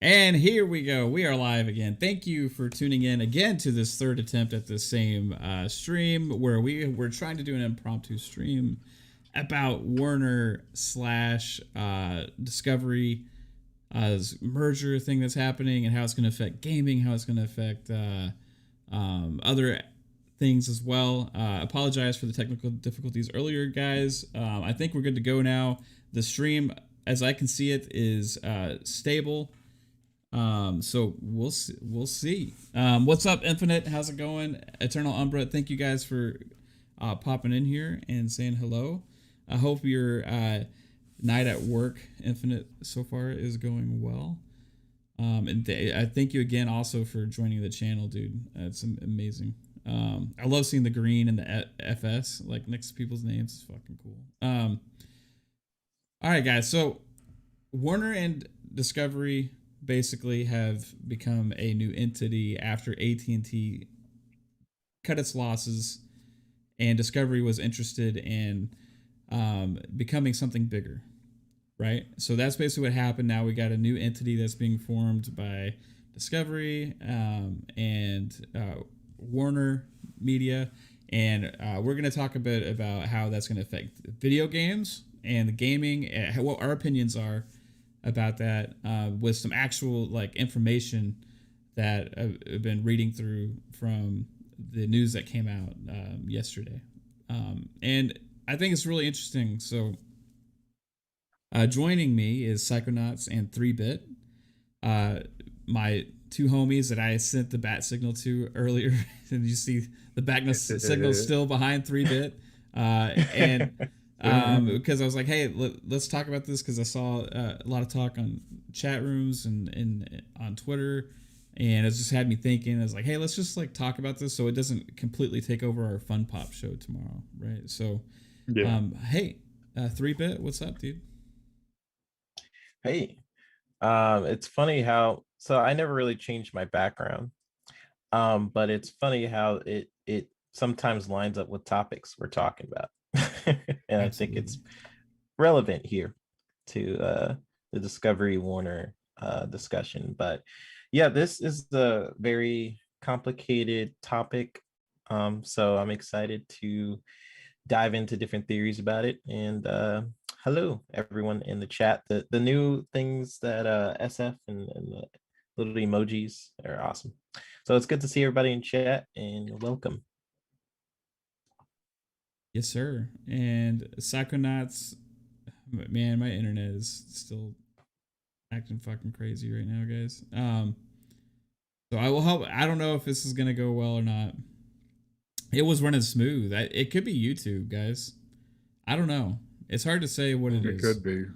And here we go. We are live again. Thank you for tuning in again to this third attempt at the same stream where we're trying to do an impromptu stream about Warner slash Discovery merger thing that's happening and how it's going to affect gaming, how it's going to affect other things as well. Apologize for the technical difficulties earlier, guys. I think we're good to go now. The stream, as I can see it, is stable. So we'll see. What's up, Infinite? How's it going? Eternal Umbra, thank you guys for popping in here and saying hello. I hope your night at work, Infinite, so far is going well. And I thank you again also for joining the channel, dude. It's amazing. I love seeing the green and the FS like next to people's names. It's fucking cool. All right, guys. So Warner and Discovery basically have become a new entity after AT&T cut its losses and Discovery was interested in becoming something bigger, right? So that's basically what happened. Now we got a new entity that's being formed by Discovery and Warner Media, and we're going to talk a bit about how that's going to affect video games and the gaming, what our opinions are about that, with some actual like information that I've been reading through from the news that came out yesterday, and I think it's really interesting. So joining me is Psychonauts and 3-Bit, my two homies that I sent the bat signal to earlier. And you see the bat signal still behind 3-Bit, and because I was like, hey, let's talk about this, because I saw a lot of talk on chat rooms and on Twitter, and it just had me thinking. I was like, hey, let's just like talk about this so it doesn't completely take over our Fun Pop show tomorrow, right? So, yeah. Hey, 3-Bit, what's up, dude? Hey, it's funny how, so I never really changed my background, but it's funny how it sometimes lines up with topics we're talking about. And I think it's relevant here to the Discovery Warner discussion. But yeah, this is a very complicated topic, so I'm excited to dive into different theories about it. And hello everyone in the chat. The new things that SF and the little emojis are awesome. So it's good to see everybody in chat, and welcome. Yes, sir. And Psychonauts, man, my internet is still acting fucking crazy right now, guys. So I will hope. I don't know if this is gonna go well or not. It was running smooth. It could be YouTube, guys. I don't know. It's hard to say what it is. It could be.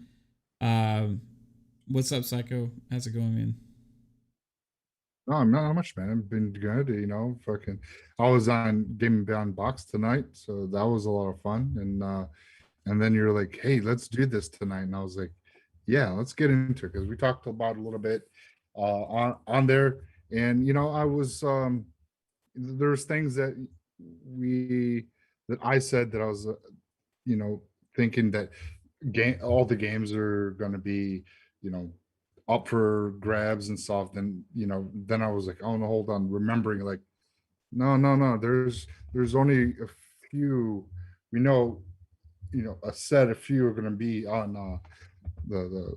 What's up, Psycho? How's it going, man? Oh, not much, man. I've been good, you know. Fucking, I was on Game Bound Box tonight, so that was a lot of fun. And then you're like, hey, let's do this tonight, and I was like, yeah, let's get into it, because we talked about it a little bit on there, and you know, I was there's things that I said that I was you know, thinking that all the games are going to be, you know, up for grabs and stuff. Then, you know, then I was like, oh no, hold on, remembering like, no, there's only a few, we know, you know, a few are going to be on the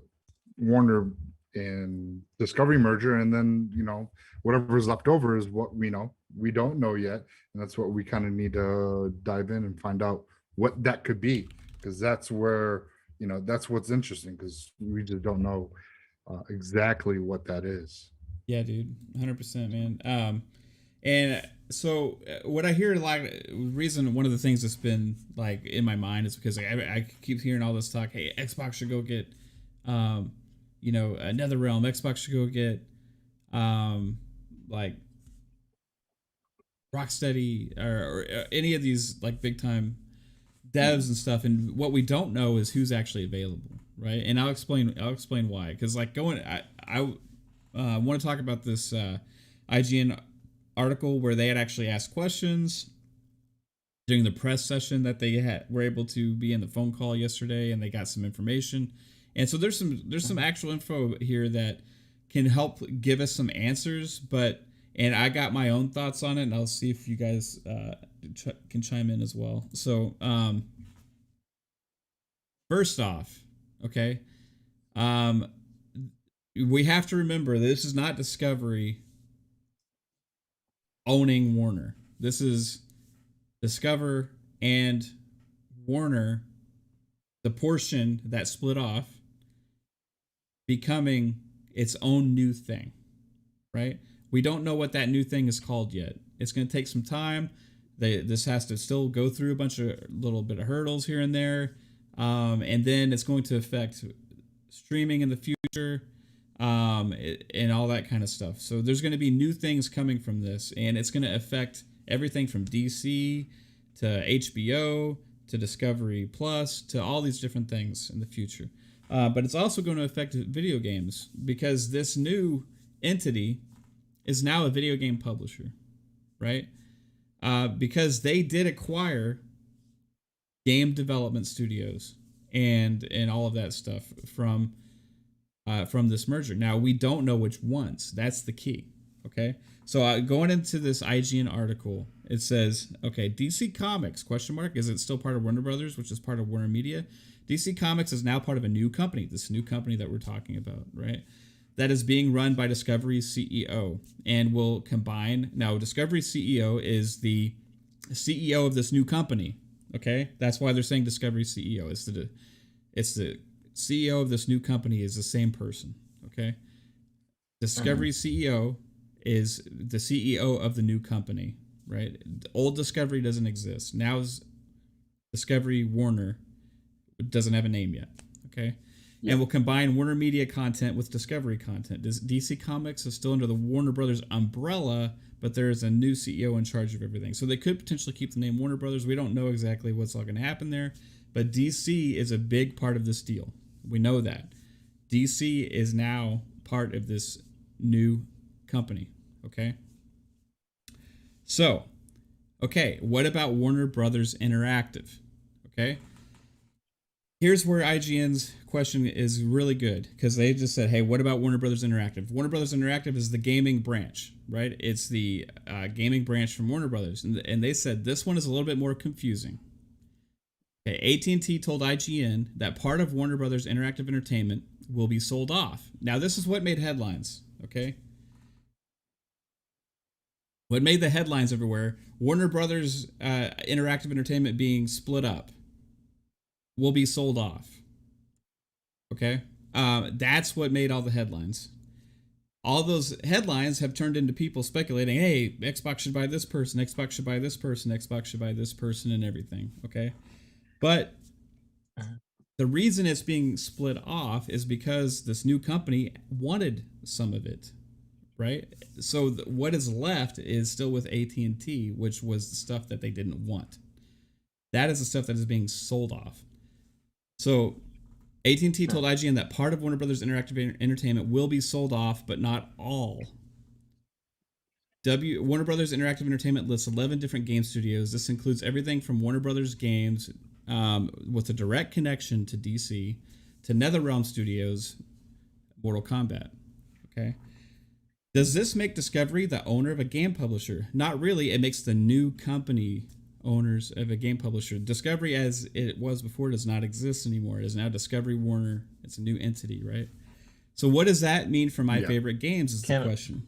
Warner and Discovery merger, and then, you know, whatever's left over is what we know. We don't know yet, and that's what we kind of need to dive in and find out what that could be, because that's where, you know, that's what's interesting, because we just don't know exactly what that is. Yeah, dude, 100%, man. And so what I hear a lot, one of the things that's been like in my mind is because I keep hearing all this talk. Hey, Xbox should go get, you know, NetherRealm. Xbox should go get, like Rocksteady or any of these like big time devs and stuff. And what we don't know is who's actually available, right? And I'll explain why. Because like I want to talk about this IGN article where they had actually asked questions during the press session that they were able to be in the phone call yesterday, and they got some information. And so there's some actual info here that can help give us some answers. And I got my own thoughts on it, and I'll see if you guys can chime in as well. So first off, okay, we have to remember this is not Discovery owning Warner. This is Discover and Warner, the portion that split off, becoming its own new thing, right? We don't know what that new thing is called yet. It's going to take some time. This has to still go through a bunch of little bit of hurdles here and there, and then it's going to affect streaming in the future, and all that kind of stuff. So there's going to be new things coming from this, and it's going to affect everything from DC to HBO to Discovery Plus to all these different things in the future. But it's also going to affect video games, because this new entity is now a video game publisher, right? Because they did acquire game development studios and all of that stuff from this merger. Now, we don't know which ones. That's the key. Okay. So going into this IGN article, it says, okay, DC Comics, ? Is it still part of Warner Brothers, which is part of Warner Media? DC Comics is now part of a new company, this new company that we're talking about, right? That is being run by Discovery's CEO and will combine. Now, Discovery's CEO is the CEO of this new company. Okay. That's why they're saying Discovery CEO. It's the CEO of this new company is the same person. Okay. Discovery CEO is the CEO of the new company, right? Old Discovery doesn't exist. Now is Discovery Warner, doesn't have a name yet. Okay. Yeah. And will combine Warner Media content with Discovery content. DC Comics is still under the Warner Brothers umbrella, but there is a new CEO in charge of everything. So they could potentially keep the name Warner Brothers. We don't know exactly what's all going to happen there, but DC is a big part of this deal. We know that. DC is now part of this new company. Okay. So, okay, what about Warner Brothers Interactive? Okay. Here's where IGN's question is really good, because they just said, hey, what about Warner Brothers Interactive? Warner Brothers Interactive is the gaming branch, right? It's the gaming branch from Warner Brothers. And they said this one is a little bit more confusing. Okay, AT&T told IGN that part of Warner Brothers Interactive Entertainment will be sold off. Now, this is what made headlines, okay? What made the headlines everywhere, Warner Brothers Interactive Entertainment being split up, will be sold off. Okay? That's what made all the headlines. All those headlines have turned into people speculating, hey, Xbox should buy this person, Xbox should buy this person, Xbox should buy this person, and everything. Okay? But the reason it's being split off is because this new company wanted some of it. Right? So what is left is still with AT&T, which was the stuff that they didn't want. That is the stuff that is being sold off. So AT&T told IGN that part of Warner Brothers Interactive Entertainment will be sold off, but not all. Warner Brothers Interactive Entertainment lists 11 different game studios. This includes everything from Warner Brothers games with a direct connection to DC to NetherRealm Studios, Mortal Kombat. Okay. Does this make Discovery the owner of a game publisher? Not really. It makes the new company owners of a game publisher. Discovery, as it was before, does not exist anymore. It is now Discovery Warner. It's a new entity, right? So what does that mean for my favorite games is the question.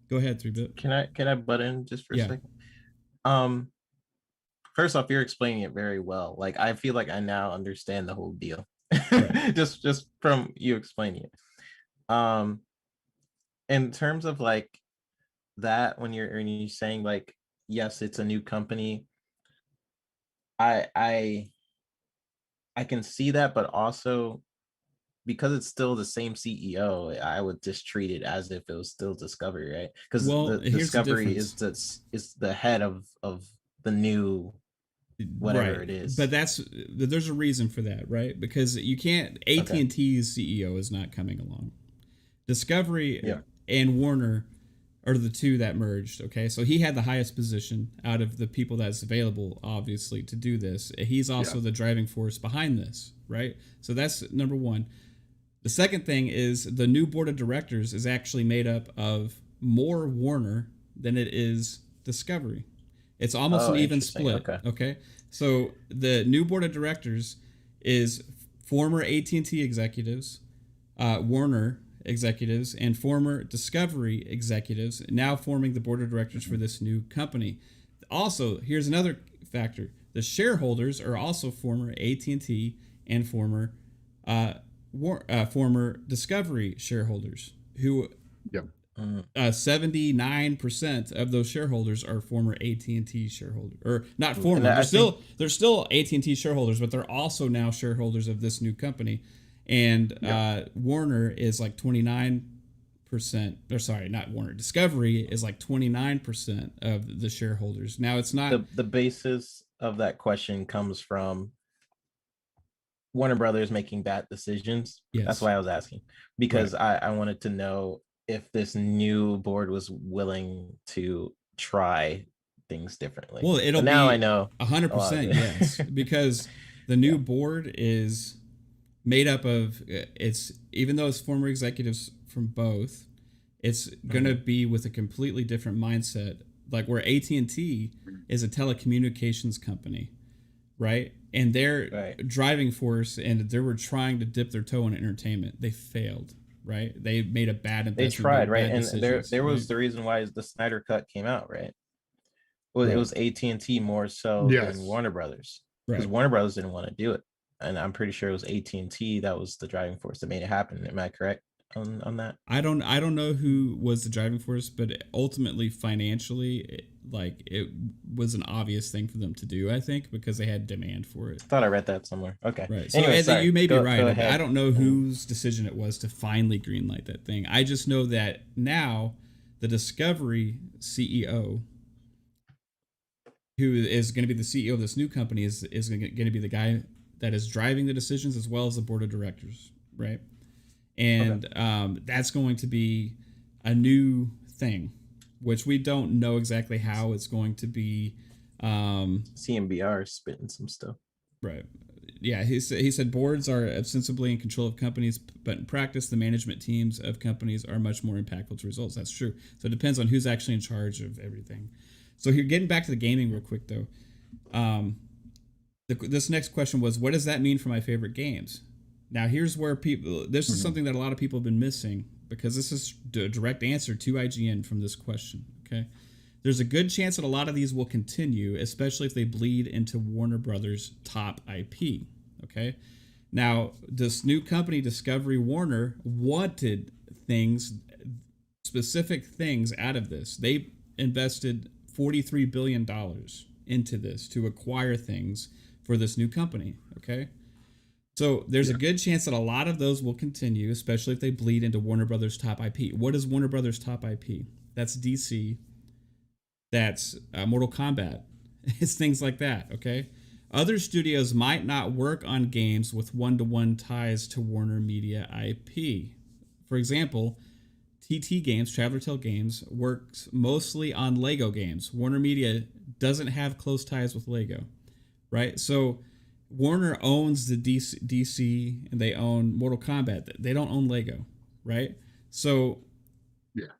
Go ahead, 3-Bit. Can I butt in just for a second? First off, you're explaining it very well. Like, I feel like I now understand the whole deal. Right. just from you explaining it. In terms of like that, when you're saying like, yes, it's a new company, I can see that, but also because it's still the same CEO, I would just treat it as if it was still Discovery, right? Because Discovery is the head of the new whatever it is. But there's a reason for that, right? Because you can't. AT&T's CEO is not coming along. Discovery and Warner or the two that merged. Okay, so he had the highest position out of the people that's available, obviously, to do this. He's also the driving force behind this, right? So that's number one. The second thing is the new board of directors is actually made up of more Warner than it is Discovery. It's almost an even split. Okay. So the new board of directors is former AT&T executives, Warner executives, and former Discovery executives, now forming the board of directors for this new company. Also, here's another factor: the shareholders are also former AT&T and former Discovery shareholders, who 79% of those shareholders are former AT&T shareholders, or not former. They're still AT&T shareholders, but they're also now shareholders of this new company. And Warner is like 29%. Or sorry, not Warner. Discovery is like 29% of the shareholders. Now it's not the basis of that question comes from Warner Brothers making bad decisions. Yes. That's why I was asking, because I wanted to know if this new board was willing to try things differently. Well, it'll now be I know 100% yes, because the new board is made up of, it's, even though it's former executives from both, it's gonna be with a completely different mindset. Like where AT&T is a telecommunications company, right? And their driving force, and they were trying to dip their toe in entertainment. They failed. Right, they made a bad investment. They tried, right, and there was right? the reason why the Snyder Cut came out, right? Well, it was AT&T more so than Warner Brothers, because Warner Brothers didn't want to do it, and I'm pretty sure it was AT&T that was the driving force that made it happen. Am I correct on that? I don't know who was the driving force, but ultimately financially, it was an obvious thing for them to do, I think, because they had demand for it. I thought I read that somewhere. Okay. Right. So anyway, you may be right. I don't know whose decision it was to finally greenlight that thing. I just know that now the Discovery CEO, who is going to be the CEO of this new company, is going to be the guy that is driving the decisions as well as the board of directors, right? And that's going to be a new thing, which we don't know exactly how it's going to be. CMBR spitting some stuff. Right. Yeah, he said boards are ostensibly in control of companies, but in practice, the management teams of companies are much more impactful to results. That's true. So it depends on who's actually in charge of everything. So here, getting back to the gaming real quick, though. This next question was, what does that mean for my favorite games? Now, here's where this is something that a lot of people have been missing, because this is a direct answer to IGN from this question, okay? There's a good chance that a lot of these will continue, especially if they bleed into Warner Brothers' top IP, okay? Now, this new company, Discovery Warner, wanted specific things out of this. They invested $43 billion into this to acquire things for this new company, okay? So there's a good chance that a lot of those will continue, especially if they bleed into Warner Brothers' top IP. What is Warner Brothers' top IP? That's DC. That's Mortal Kombat. It's things like that, okay? Other studios might not work on games with one-to-one ties to Warner Media IP. For example, TT Games, Traveler Tale Games, works mostly on Lego games. Warner Media doesn't have close ties with Lego, right? So Warner owns the DC, and they own Mortal Kombat. They don't own Lego, right? So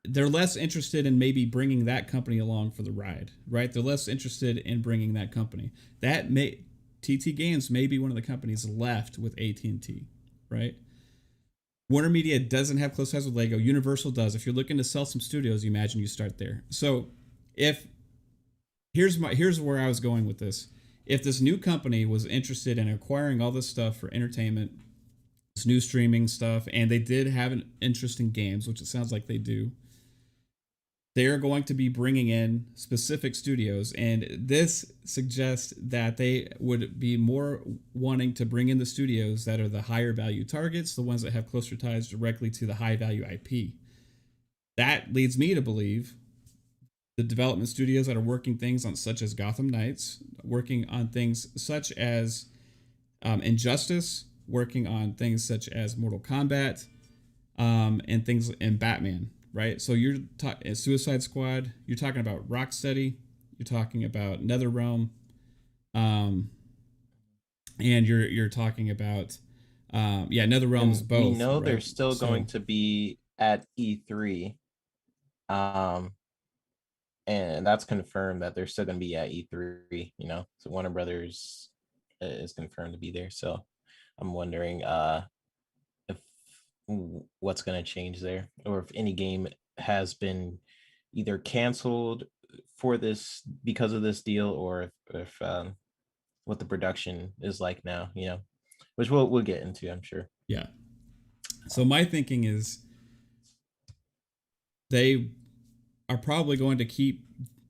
they're less interested in maybe bringing that company along for the ride, right? They're less interested in bringing that company. TT Games may be one of the companies left with AT&T, right? Warner Media doesn't have close ties with Lego. Universal does. If you're looking to sell some studios, you imagine you start there. So here's where I was going with this. If this new company was interested in acquiring all this stuff for entertainment, this new streaming stuff, and they did have an interest in games, which it sounds like they do, they're going to be bringing in specific studios. And this suggests that they would be more wanting to bring in the studios that are the higher value targets, the ones that have closer ties directly to the high value IP. That leads me to believe the development studios that are working things on such as Gotham Knights, working on things such as Injustice, working on things such as Mortal Kombat, and things in Batman, right? So you're talking Suicide Squad. You're talking about Rocksteady. You're talking about NetherRealm, and you're talking about NetherRealm's And both. we know right? they're still So, going to be at E3. And that's confirmed that they're still going to be at E3, So Warner Brothers is confirmed to be there. So I'm wondering if what's going to change there, or if any game has been either canceled for this because of this deal, or if what the production is like now, which we'll get into, I'm sure. Yeah. So my thinking is they are probably going to keep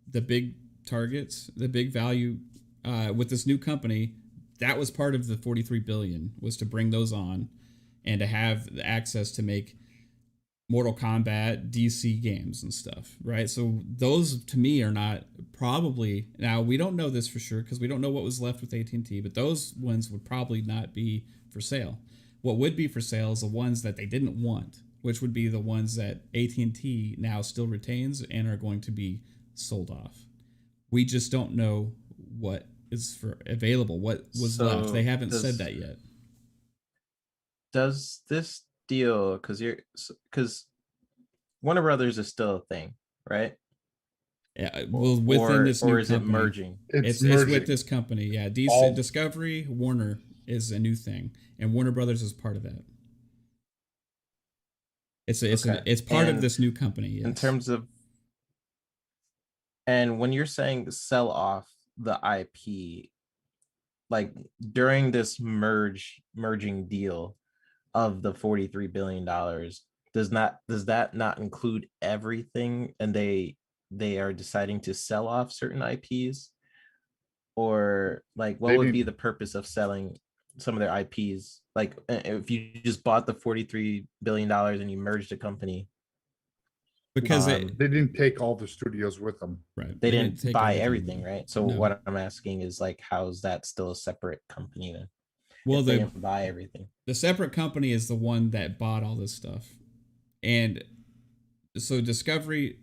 the big targets, the big value with this new company. That was part of the 43 billion, was to bring those on and to have the access to make Mortal Kombat, DC games and stuff, right? So those to me are not probably, now we don't know this for sure because we don't know what was left with AT&T, but those ones would probably not be for sale. What would be for sale is the ones that they didn't want, which would be the ones that AT&T now still retains and are going to be sold off. We just don't know what is for available, what was left. They haven't said that yet. Does this deal, because Warner Brothers is still a thing, right? Yeah, well, within this new or is company, it merging? It's with this company. Yeah, DC, Discovery, Warner is a new thing, and Warner Brothers is part of that. It's part of this new company. Yes. In terms of, and when you're saying sell off the IP, like during this merging deal of the $43 billion, does that not include everything, and they are deciding to sell off certain IPs, or like what would be the purpose of selling some of their IPs? Like if you just bought the $43 billion and you merged a company, because they didn't take all the studios with them, right? They didn't buy everything, right? So No. what I'm asking is, like, how is that still a separate company then? Well, they didn't buy everything. The separate company is the one that bought all this stuff, and so Discovery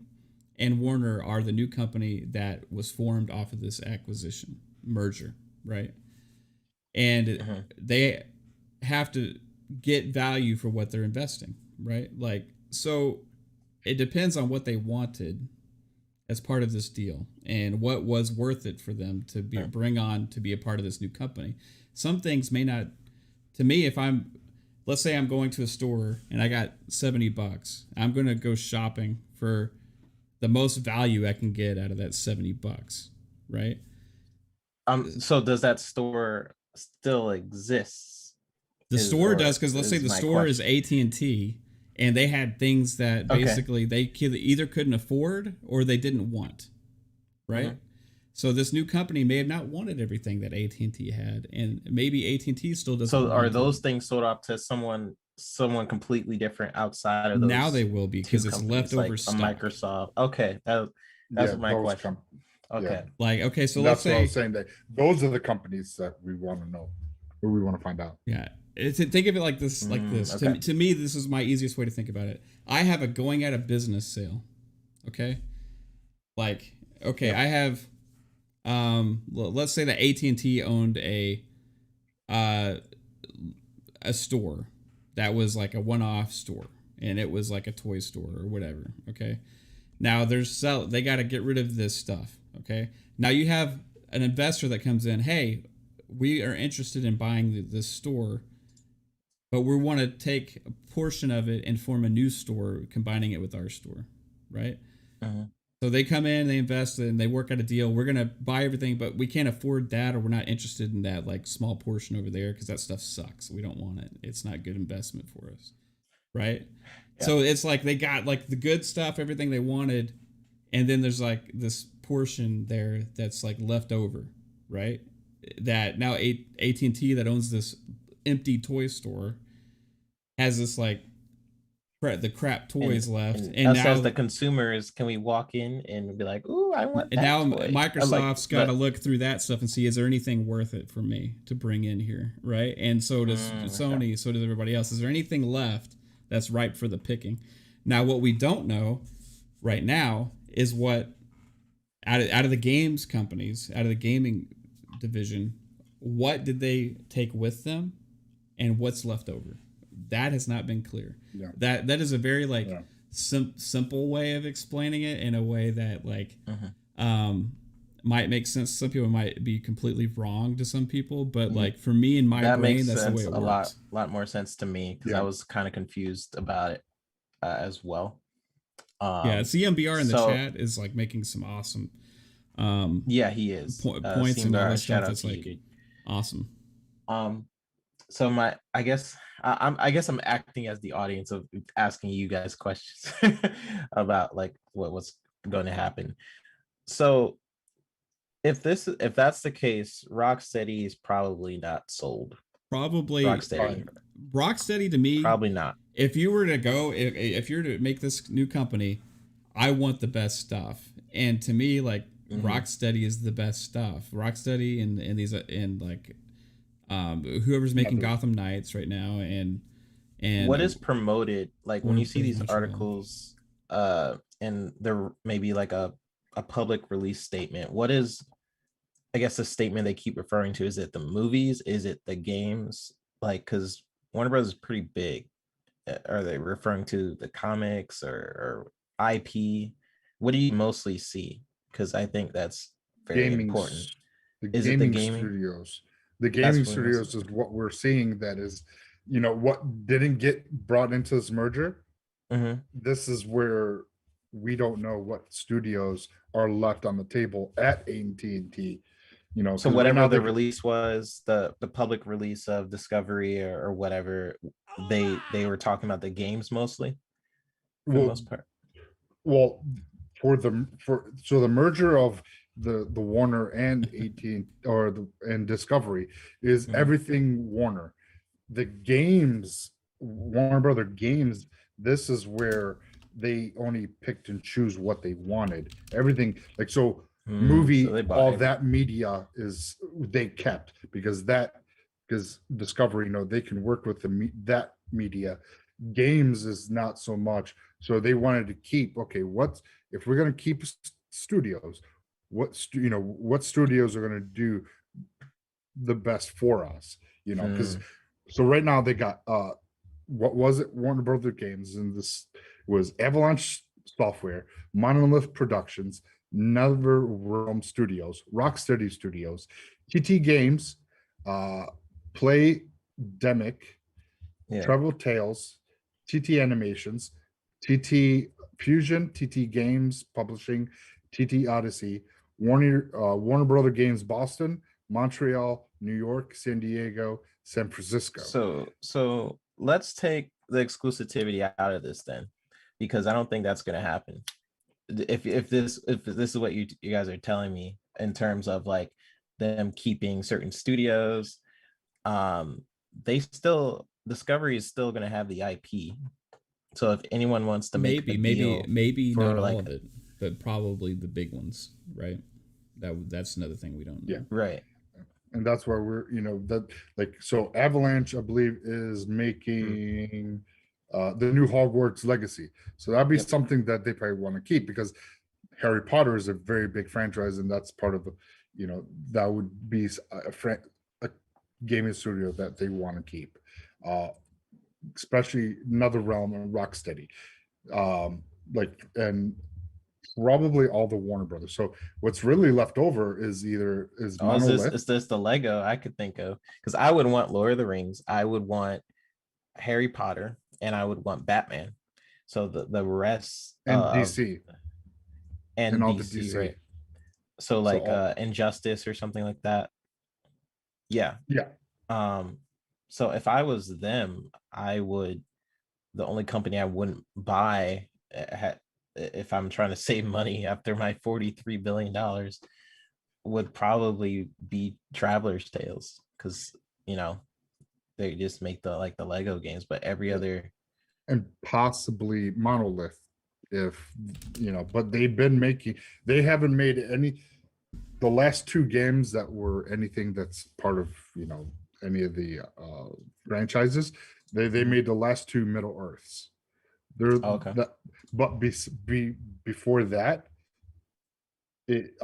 and Warner are the new company that was formed off of this acquisition merger, right? And they have to get value for what they're investing, right? Like, so it depends on what they wanted as part of this deal and what was worth it for them to bring on to be a part of this new company. Some things may not, to me, let's say I'm going to a store and I got $70, I'm going to go shopping for the most value I can get out of that $70, right? So does that store still exist? The store does, because let's say the store is AT&T, and they had things that basically they either couldn't afford or they didn't want, right? So this new company may have not wanted everything that AT&T had, and maybe AT&T still doesn't. So are those things sold off to someone completely different outside of those? Now they will be, because it's leftover like stock. A Microsoft. Okay, that's what my question. Okay, so that's let's what say I was saying, that those are the companies that we want to know, or we want to find out. Yeah. Think of it like this. Okay. To me, this is my easiest way to think about it. I have a going out of business sale. Okay. I have, let's say that AT&T owned a store that was like a one-off store, and it was like a toy store or whatever. Okay. Now they got to get rid of this stuff. Okay. Now you have an investor that comes in. Hey, we are interested in buying this store, but we want to take a portion of it and form a new store, combining it with our store, right? So they come in, they invest, and they work out a deal. We're going to buy everything, but we can't afford that, or we're not interested in that like small portion over there because that stuff sucks. We don't want it. It's not good investment for us, right? Yeah. So it's like they got like the good stuff, everything they wanted, and then there's like this portion there that's like left over, right? That now AT&T that owns this empty toy store has this like the crap toys left, and us now, as the consumers, can we walk in and be like, "Ooh, I want that." And now toy. Microsoft's got to look through that stuff and see, is there anything worth it for me to bring in here, right? And so does Sony, so does everybody else. Is there anything left that's ripe for the picking? Now, what we don't know right now is what out of the games companies, out of the gaming division, what did they take with them, and what's left over? That has not been clear. Yeah. That is a very like simple way of explaining it in a way that like might make sense. Some people might be completely wrong to some people, but like for me in my that brain, makes that's the way sense it works. lot more sense to me because I was kind of confused about it as well. Yeah, CMBR in the so- chat is like making some awesome Yeah, he is. points and all that stuff. That's to you, like dude. awesome. So I guess I'm acting as the audience of asking you guys questions about like what's going to happen. So if that's the case, Rocksteady is probably not sold. Probably Rocksteady to me, probably not. If you were to go, if you're to make this new company, I want the best stuff. And to me, like Rocksteady is the best stuff. Rocksteady and these and like whoever's making Gotham Knights right now and what is promoted, like when you see these articles and there may be like a public release statement, what is, I guess, the statement they keep referring to? Is it the movies? Is it the games? Like, because Warner Bros. Is pretty big. Are they referring to the comics or IP? What do you mostly see? Because I think that's very important. Is it the gaming studios? The gaming studios is what we're seeing. That is, what didn't get brought into this merger. This is where we don't know what studios are left on the table at AT&T. So whatever the release was, the public release of Discovery or whatever, they were talking about the games mostly for the most part. Well, so the merger of the Warner and AT&T and Discovery is everything Warner. The games, Warner Brother Games, this is where they only picked and choose what they wanted. Everything like so. Movie, so all that media is they kept because Discovery, they can work with that media. Games is not so much, so they wanted to keep. Okay, if we're going to keep studios? What studios are going to do the best for us? Because so right now they got what was it? Warner Brother Games, and this was Avalanche Software, Monolith Productions, NetherRealm Studios, Rocksteady Studios, TT Games, Playdemic, Travel Tales, TT Animations, TT Fusion, TT Games Publishing, TT Odyssey, Warner Brother Games Boston, Montreal, New York, San Diego, San Francisco. So let's take the exclusivity out of this then, because I don't think that's going to happen. If this is what you guys are telling me in terms of like them keeping certain studios, Discovery is still going to have the IP. So if anyone wants to make maybe not all of it, but probably the big ones, right? That's another thing we don't know. Yeah, right. And that's where we're, so Avalanche, I believe, is making the new Hogwarts Legacy. So that'd be something that they probably want to keep because Harry Potter is a very big franchise, and that's part of the, that would be a gaming studio that they want to keep, especially NetherRealm and Rocksteady, and probably all the Warner Brothers. So what's really left over is Monolith. Is this the Lego I could think of? Because I would want Lord of the Rings, I would want Harry Potter, and I would want Batman. So the rest and DC and all DC, the DC, right? So like Injustice or something like that. Yeah. So if I was them, the only company I wouldn't buy if I'm trying to save money after my $43 billion would probably be Traveler's Tales, because they just make the Lego games, but every other, and possibly Monolith, but they haven't made the last two games that were anything that's part of any of the franchises. They made the last two Middle Earths, There Okay. that, but before that, it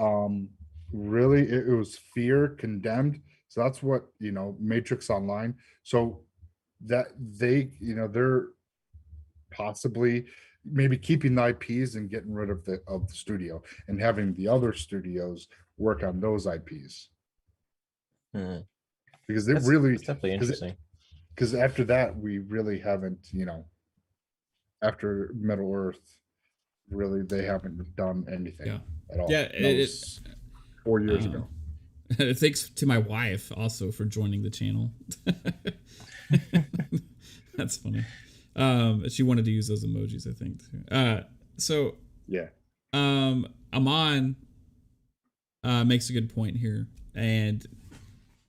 really it was Fear, Condemned. So that's what, Matrix Online. So that they're possibly maybe keeping the IPs and getting rid of the studio and having the other studios work on those IPs, Hmm. because they That's, really that's definitely interesting. because after that we really haven't, after Middle Earth, really they haven't done anything Yeah. at all. Yeah. That was 4 years ago. Thanks to my wife also for joining the channel. That's funny. She wanted to use those emojis, I think. So Yeah. Aman makes a good point here, and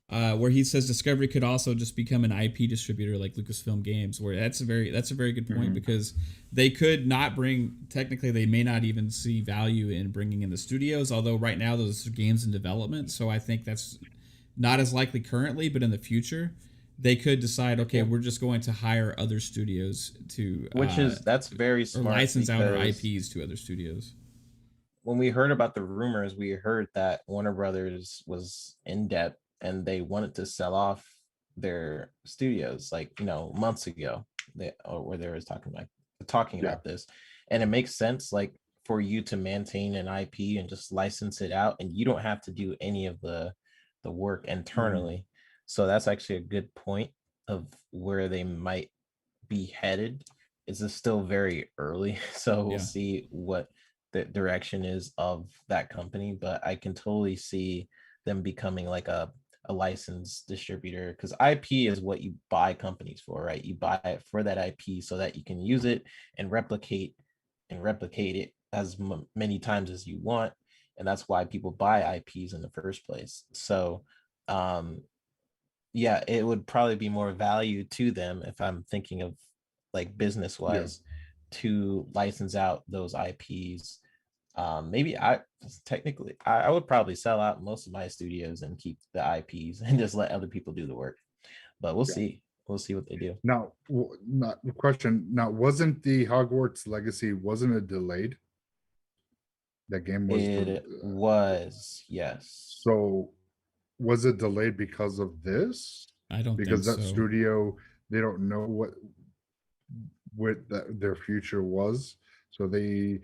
where he says Discovery could also just become an IP distributor like Lucasfilm Games, where that's a very good point, because they could not bring, technically they may not even see value in bringing in the studios, although right now those are games in development, so I think that's not as likely currently, but in the future they could decide, okay, we're just going to hire other studios to That's very or smart, license out our because IPs to other studios. when we heard about the rumors, we heard that Warner Brothers was in debt and they wanted to sell off their studios, like, months ago. Where they was talking Yeah. about this, and it makes sense, like, for you to maintain an IP and just license it out, and you don't have to do any of the work internally. So that's actually a good point of where they might be headed. Is this still very early? So we'll see what the direction is of that company, but I can totally see them becoming like a licensed distributor, because IP is what you buy companies for, right? You buy it for that IP so that you can use it and replicate it as many times as you want, and that's why people buy IPs in the first place. So yeah, it would probably be more value to them, if I'm thinking of like business wise, to license out those IPs. Maybe I would probably sell out most of my studios and keep the IPs and just let other people do the work. But we'll see. We'll see what they do. Now, not the question. Now, wasn't the Hogwarts Legacy, wasn't it delayed? That game was. It was, yes. So, was it delayed because of this? I don't Because think that so. studio, they don't know what their future was, so they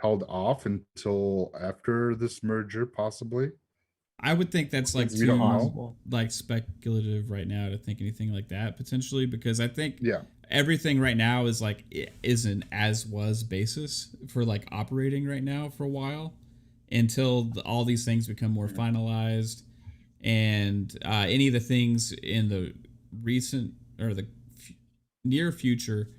held off until after this merger, possibly. I would think that's like We don't know. Possible. like speculative right now to think anything like that potentially, because I think Yeah. everything right now is like it isn't as was basis for like operating right now for a while until all these things become more finalized, and any of the things in the recent or the near future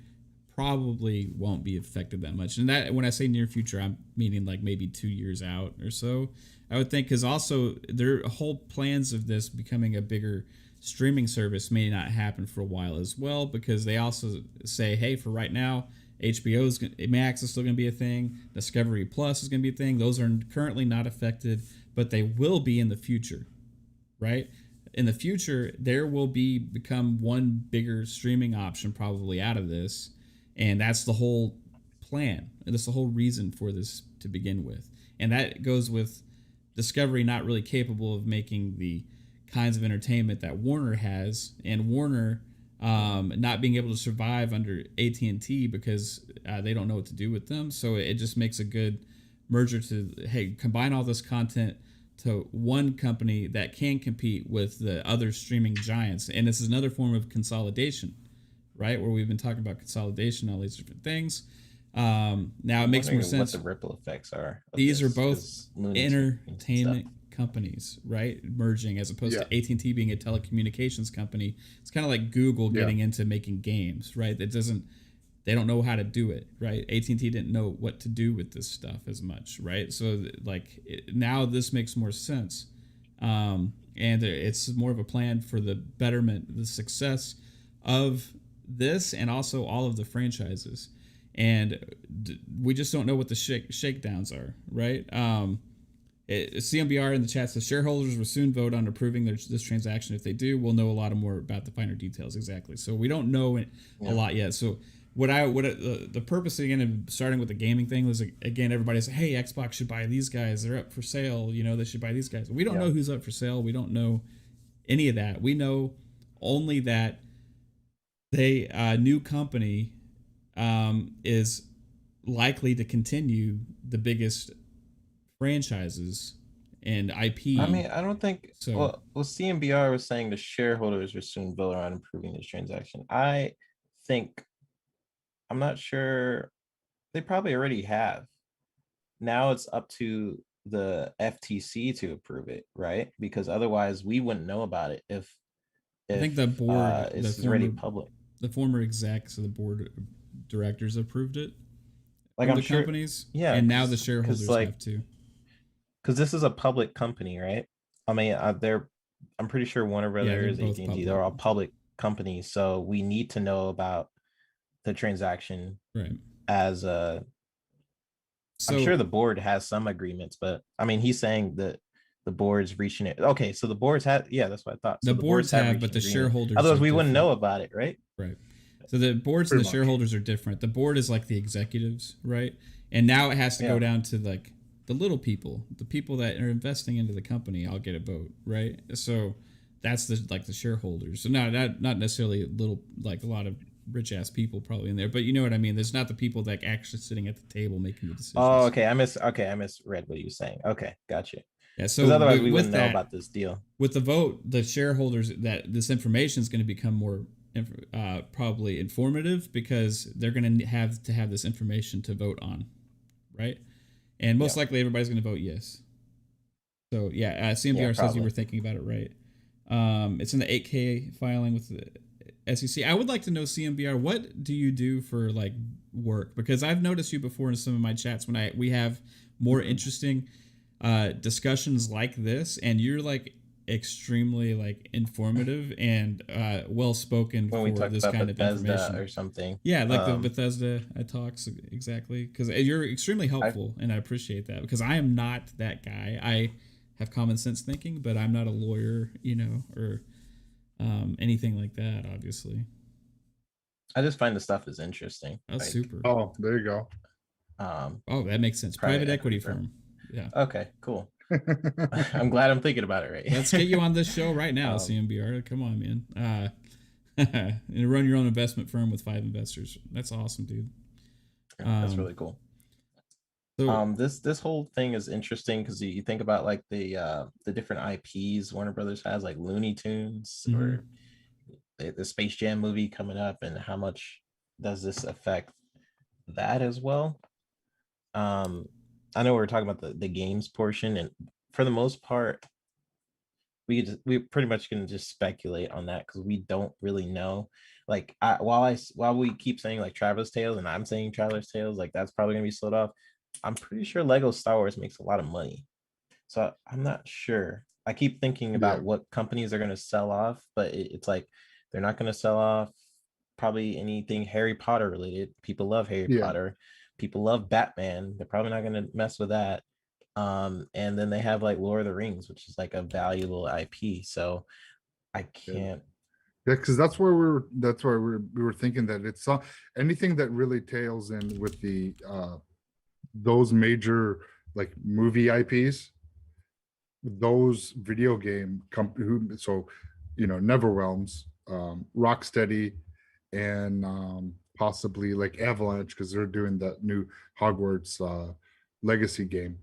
probably won't be affected that much. And that, when I say near future, I'm meaning like maybe 2 years out or so, I would think, because also their whole plans of this becoming a bigger streaming service may not happen for a while as well, because they also say, hey, for right now, HBO's Max is still going to be a thing, Discovery Plus is going to be a thing. Those are currently not affected, but they will be in the future, right? In the future, there will become one bigger streaming option probably out of this, and that's the whole plan. That's the whole reason for this to begin with, and that goes with Discovery not really capable of making the kinds of entertainment that Warner has, and Warner not being able to survive under AT&T because they don't know what to do with them. So it just makes a good merger to, hey, combine all this content to one company that can compete with the other streaming giants. And this is another form of consolidation, right? Where we've been talking about consolidation, all these different things. Now it makes more sense. What the ripple effects are. These are both entertainment companies, right? Merging, as opposed to AT&T being a telecommunications company. It's kind of like Google getting into making games, right? They don't know how to do it, right? AT&T didn't know what to do with this stuff as much, right? So now this makes more sense. And it's more of a plan for the betterment, the success of this, and also all of the franchises. And we just don't know what the shakedowns are, right? CMBR in the chat says shareholders will soon vote on approving this transaction. If they do, we'll know a lot more about the finer details. Exactly. So we don't know a lot yet. So The purpose again of starting with the gaming thing was, again, everybody said, hey, Xbox should buy these guys, they're up for sale, they should buy these guys. We don't know who's up for sale. We don't know any of that. We know only that they new company is likely to continue the biggest franchises and IP. I mean, I don't think so. Well, CMBR was saying the shareholders will soon vote on improving this transaction. I'm not sure. They probably already have. Now it's up to the FTC to approve it, right? Because otherwise we wouldn't know about it if I think the board is already public. The former execs of the board of directors approved it. Like, I'm the sure companies, and now the shareholders have to. Because this is a public company, right? I mean, I'm pretty sure Warner Brothers, AT&T, they're all public companies, so we need to know about the transaction, right? I'm sure the board has some agreements, but I mean, he's saying that the board's reaching it. Okay, so the boards have, that's what I thought. So the boards have, but the shareholders. Otherwise, we wouldn't know about it, right? Right. So the boards and the shareholders are different. The board is like the executives, right? And now it has to go down to like the little people, the people that are investing into the company. I'll get a vote, right? So that's the shareholders. So not necessarily little, like a lot of rich ass people probably in there, but you know what I mean. There's not the people that actually sitting at the table making the decisions. Oh, okay. I misread what you were saying. Okay, gotcha. Yeah. So otherwise we wouldn't know about this deal. With the vote, the shareholders, that this information is going to become more probably informative, because they're going to have this information to vote on, right? And most likely everybody's going to vote yes. So CMBR says you were thinking about it right. It's in the 8K filing with the SEC. I would like to know, CMBR, what do you do for like work? Because I've noticed you before in some of my chats when we have more interesting discussions like this, and you're like extremely like informative and well spoken for this kind of information or something. Yeah, like the Bethesda talks, exactly, because you're extremely helpful, and I appreciate that, because I am not that guy. I have common sense thinking, but I'm not a lawyer, or anything like that. Obviously, I just find the stuff is interesting. That's super. Oh, there you go. That makes sense. Private equity firm. Yeah. Okay, cool. I'm glad I'm thinking about it right. Let's get you on this show right now, CMBR. Come on, man. And run your own investment firm with 5 investors. That's awesome, dude. That's really cool. So, this whole thing is interesting because you think about like the different IPs Warner Brothers has, like Looney Tunes or the Space Jam movie coming up, and how much does this affect that as well? I know we were talking about the games portion, and for the most part, we pretty much can just speculate on that because we don't really know. Like, while we keep saying like Traveler's Tales, and I'm saying Traveler's Tales, like that's probably gonna be sold off. I'm pretty sure Lego Star Wars makes a lot of money, so I'm not sure. I keep thinking about what companies are gonna sell off, but it's like they're not gonna sell off probably anything Harry Potter related. People love Harry Potter. People love Batman. They're probably not going to mess with that. And then they have like Lord of the Rings, which is like a valuable IP. So I can't. Yeah, because that's why we were thinking that it's anything that really tails in with the those major like movie IPs, those video game companies. So NetherRealms, Rocksteady, and possibly like Avalanche, because they're doing that new Hogwarts Legacy game.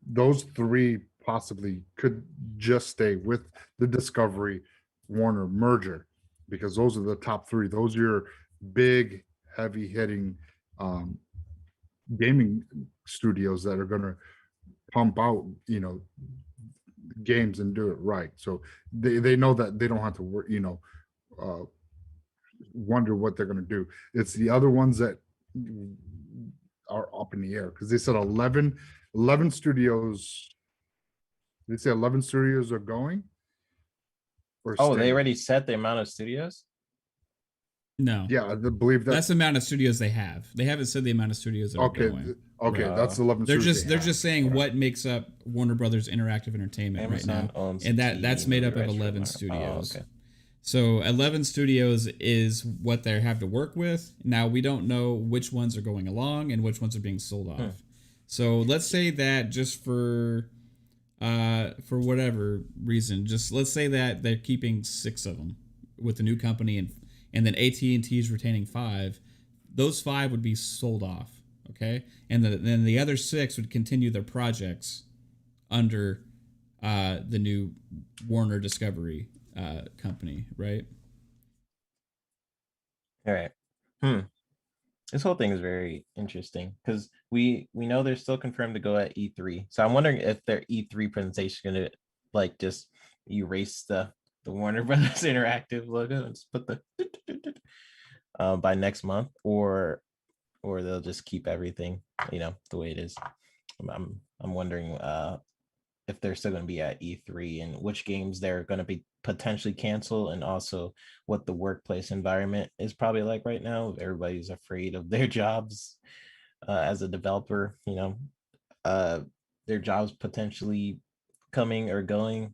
Those 3 possibly could just stay with the Discovery Warner merger, because those are the top 3. Those are your big, heavy hitting gaming studios that are going to pump out games and do it right. So they know that they don't have to work, wonder what they're going to do. It's the other ones that are up in the air, because they said 11 studios. Did they say 11 studios are going? They already set the amount of studios? No. Yeah, I believe that's the amount of studios they have. They haven't said the amount of studios that are going. Okay, that's 11 they're studios. They're just saying what makes up Warner Brothers Interactive Entertainment Amazon right now. And that's made up of 11 studios. Okay. So 11 studios is what they have to work with. Now we don't know which ones are going along and which ones are being sold off. So let's say that just for whatever reason, just let's say that they're keeping 6 of them with the new company, and then AT&T is retaining 5. Those 5 would be sold off, okay? And then the other 6 would continue their projects under the new Warner Discovery company, right? All right. This whole thing is very interesting because we know they're still confirmed to go at E3. So I'm wondering if their E3 presentation is gonna like just erase the Warner Brothers Interactive logo and just put the by next month, or they'll just keep everything, the way it is. I'm wondering if they're still going to be at E3 and which games they're going to be potentially canceled, and also what the workplace environment is probably like right now. Everybody's afraid of their jobs as a developer, their jobs potentially coming or going.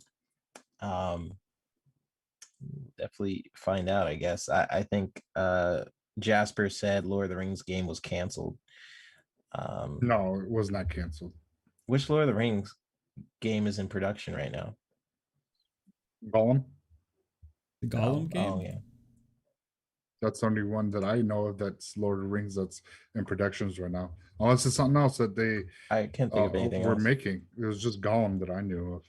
Definitely find out, I guess. I think Jasper said Lord of the Rings game was canceled. No, it was not canceled. Which Lord of the Rings game is in production right now? Gollum. The Gollum game? Oh, yeah. That's the only one that I know of that's Lord of the Rings that's in productions right now. Unless it's something else that they I can't think of anything were else. making. It was just Gollum that I knew of.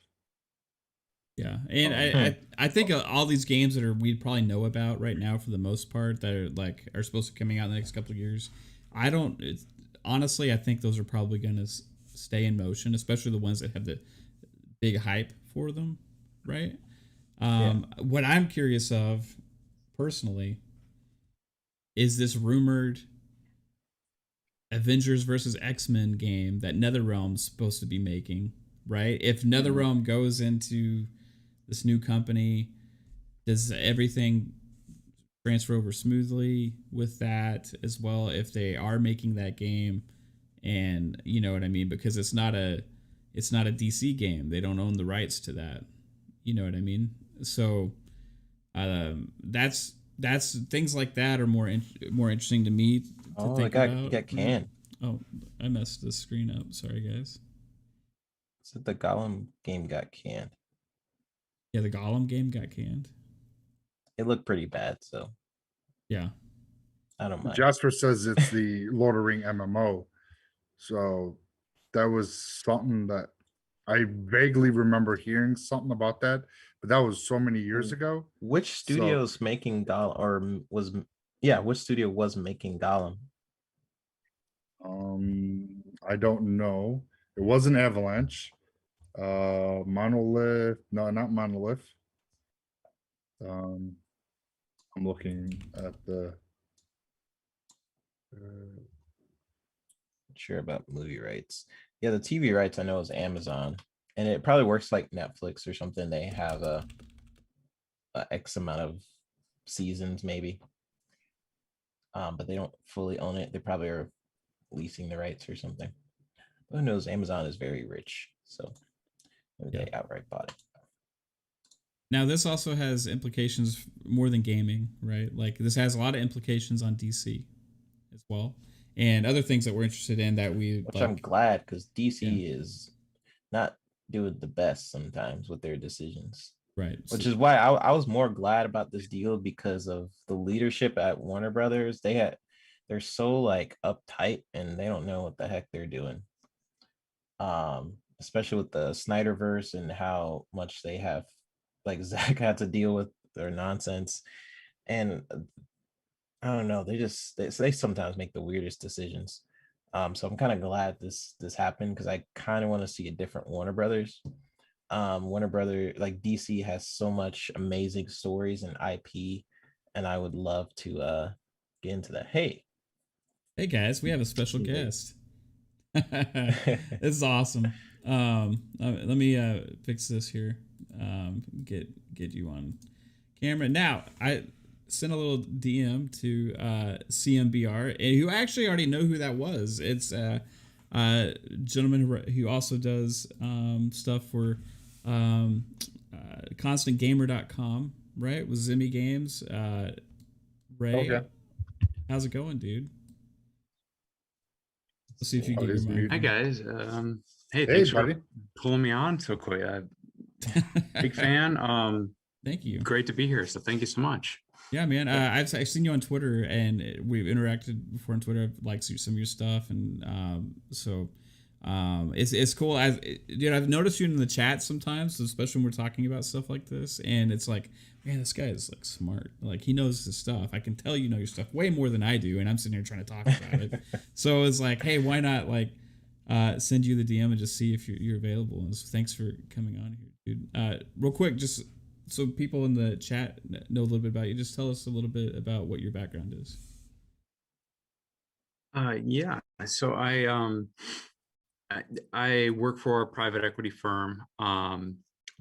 Yeah, and I think all these games that we probably know about right now, for the most part, that are supposed to be coming out in the next couple of years. Honestly, I think those are probably going to stay in motion, especially the ones that have the big hype for them, right? What I'm curious of, personally, is this rumored Avengers versus X-Men game that NetherRealm's supposed to be making, right? If NetherRealm goes into this new company, does everything transfer over smoothly with that as well if they are making that game? And you know what I mean, because it's not a DC game. They don't own the rights to that. You know what I mean? So that's things like that are more interesting to me to think about. It got canned. Oh, I messed the screen up. Sorry, guys. So the Gollum game got canned. Yeah, the Gollum game got canned. It looked pretty bad, so yeah, I don't mind. Jasper says it's the Lord of the Ring MMO. So that was something that I vaguely remember hearing something about that, but that was so many years ago. Which studio's making Gollum, or which studio was making Gollum? I don't know. It wasn't Avalanche. Monolith. No, not Monolith. I'm looking at the Not sure about movie rights. Yeah, the TV rights I know is Amazon, and it probably works like Netflix or something. They have a X amount of seasons, maybe, but they don't fully own it. They probably are leasing the rights or something. But who knows? Amazon is very rich, so maybe they outright bought it. Now, this also has implications more than gaming, right? Like, this has a lot of implications on DC as well, and other things that we're interested in that Which I'm glad, because DC is not doing the best sometimes with their decisions. Right. Which is why I was more glad about this deal, because of the leadership at Warner Brothers. They're so like uptight and they don't know what the heck they're doing. Especially with the Snyderverse and how much they have, like, Zach had to deal with their nonsense. And I don't know, they sometimes make the weirdest decisions. So I'm kind of glad this happened, because I kind of want to see a different Warner Brothers. Warner Brother, like DC, has so much amazing stories and IP, and I would love to get into that. Hey guys, we have a special guest. This is awesome. Let me fix this here. Get you on camera. Now, I sent a little DM to CMBR, who actually already know who that was. It's a gentleman who also does stuff for ConstantGamer.com, right? With Zimmy Games. Ray, Okay. how's it going, dude? Let's see if you Oh, get your he's mic. Hi muted. guys. Hey, Hey, thanks buddy. for pulling me on so quick. Big fan. Thank you. Great to be here. So thank you so much. Yeah, man. I've seen you on Twitter, and we've interacted before on Twitter. I've liked some of your stuff, and it's cool. I've noticed you in the chat sometimes, especially when we're talking about stuff like this, and it's like, man, this guy is like smart. Like he knows his stuff. I can tell you know your stuff way more than I do, and I'm sitting here trying to talk about it. So it's like, hey, why not like send you the DM and just see if you're available? And so thanks for coming on here, dude. Real quick, just so people in the chat know a little bit about you, just tell us a little bit about what your background is. Yeah. So I work for a private equity firm.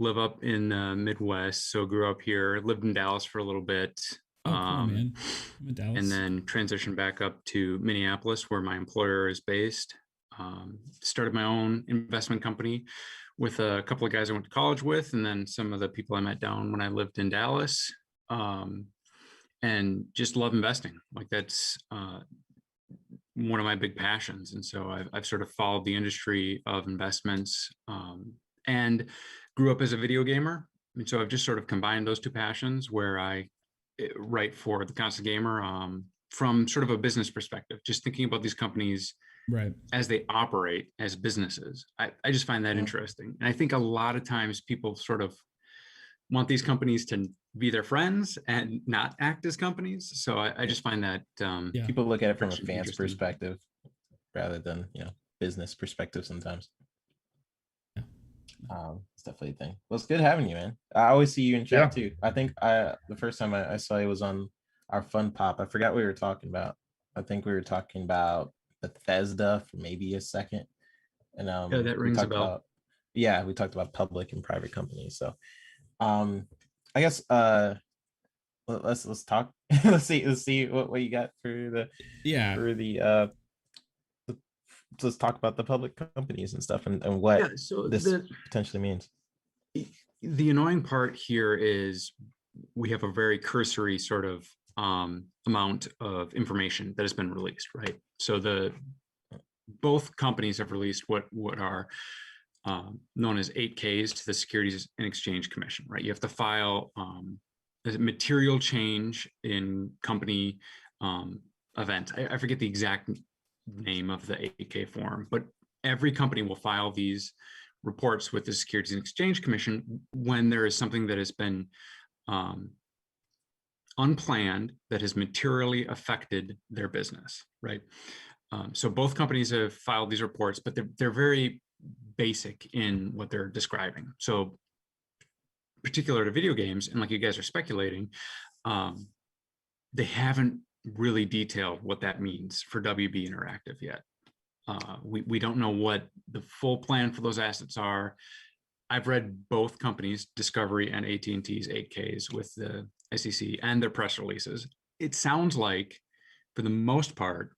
Live up in the Midwest. So grew up here. Lived in Dallas for a little bit. Oh, cool, man. I'm in Dallas. And then transitioned back up to Minneapolis, where my employer is based. Started my own investment company with a couple of guys I went to college with, and then some of the people I met down when I lived in Dallas. And just love investing. Like that's one of my big passions. And so I've sort of followed the industry of investments and grew up as a video gamer. And so I've just sort of combined those two passions where I write for the Constant Gamer from sort of a business perspective, just thinking about these companies right as they operate as businesses. I just find that interesting. And I think a lot of times people sort of want these companies to be their friends and not act as companies. So I just find that People look at it from a fan's interesting. perspective rather than business perspective sometimes. Yeah. It's definitely a thing. Well, it's good having you, man. I always see you in chat too. I think the first time I saw you was on our Fun Pop. I forgot what we were talking about. I think we were talking about Bethesda for maybe a second. And Yeah, that rings a bell. We talked about public and private companies. So I guess let's talk. let's see what you got for the let's talk about the public companies and stuff and what this potentially means. The annoying part here is we have a very cursory sort of amount of information that has been released, right? So both companies have released what are known as 8Ks to the Securities and Exchange Commission, right? You have to file a material change in company event. I forget the exact name of the 8K form, but every company will file these reports with the Securities and Exchange Commission when there is something that has been unplanned that has materially affected their business, right? So both companies have filed these reports, but they're very basic in what they're describing. So particular to video games, and like you guys are speculating, they haven't really detailed what that means for WB Interactive yet. We don't know what the full plan for those assets are. I've read both companies, Discovery and AT&T's 8Ks with the SEC and their press releases. It sounds like, for the most part,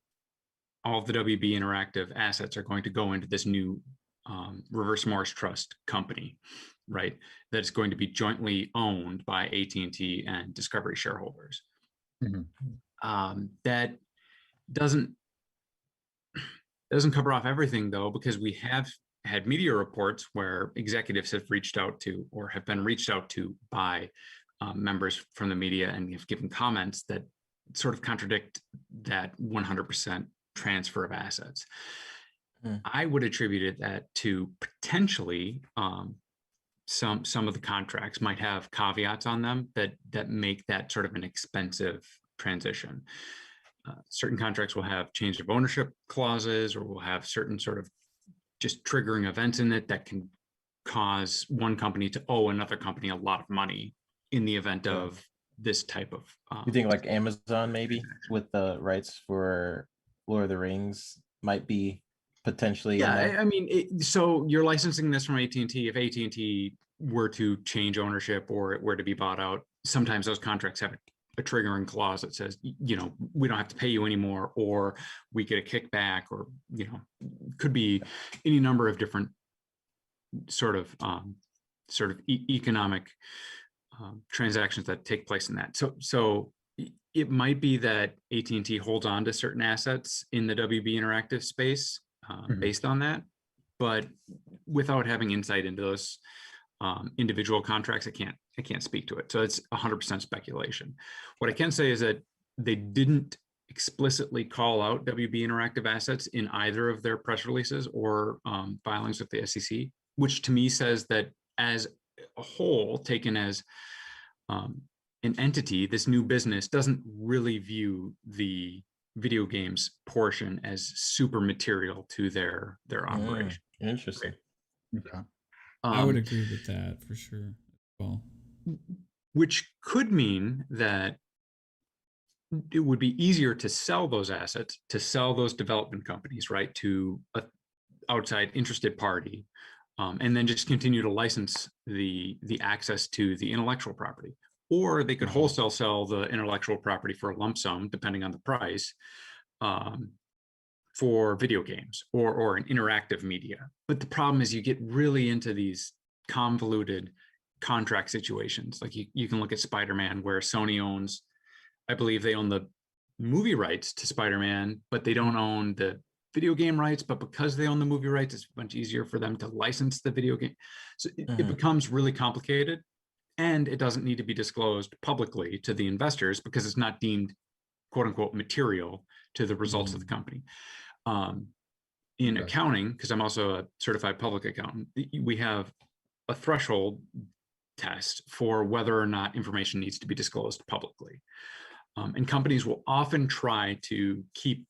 all of the WB Interactive assets are going to go into this new reverse Morris Trust company, right? That's going to be jointly owned by AT&T and Discovery shareholders. Mm-hmm. That doesn't cover off everything, though, because we have had media reports where executives have reached out to or have been reached out to by members from the media and have given comments that sort of contradict that 100% transfer of assets. I would attribute that to potentially some of the contracts might have caveats on them that make that sort of an expensive transition. Certain contracts will have change of ownership clauses, or will have certain sort of just triggering events in it that can cause one company to owe another company a lot of money in the event of this type of. You think like Amazon maybe with the rights for Lord of the Rings might be potentially? Yeah, I mean, so you're licensing this from AT&T. If AT&T were to change ownership or it were to be bought out, sometimes those contracts have a triggering clause that says, we don't have to pay you anymore, or we get a kickback, or could be any number of different sort of economic transactions that take place in that. So it might be that AT&T holds on to certain assets in the WB Interactive space based on that, but without having insight into those individual contracts, I can't speak to it. So it's 100% speculation. What I can say is that they didn't explicitly call out WB Interactive assets in either of their press releases or filings with the SEC, which to me says that as a whole, taken as an entity, this new business doesn't really view the video games portion as super material to their operation. Interesting. Okay. I would agree with that for sure. Well, which could mean that it would be easier to sell those assets, to sell those development companies, right, to an outside interested party, and then just continue to license the access to the intellectual property. Or they could wholesale sell the intellectual property for a lump sum, depending on the price, for video games or an interactive media. But the problem is you get really into these convoluted contract situations. Like you can look at Spider-Man, where Sony owns, I believe they own the movie rights to Spider-Man, but they don't own the video game rights. But because they own the movie rights, it's much easier for them to license the video game. So it becomes really complicated, and it doesn't need to be disclosed publicly to the investors because it's not deemed quote unquote material to the results of the company. In accounting, because I'm also a certified public accountant, we have a threshold test for whether or not information needs to be disclosed publicly. And companies will often try to keep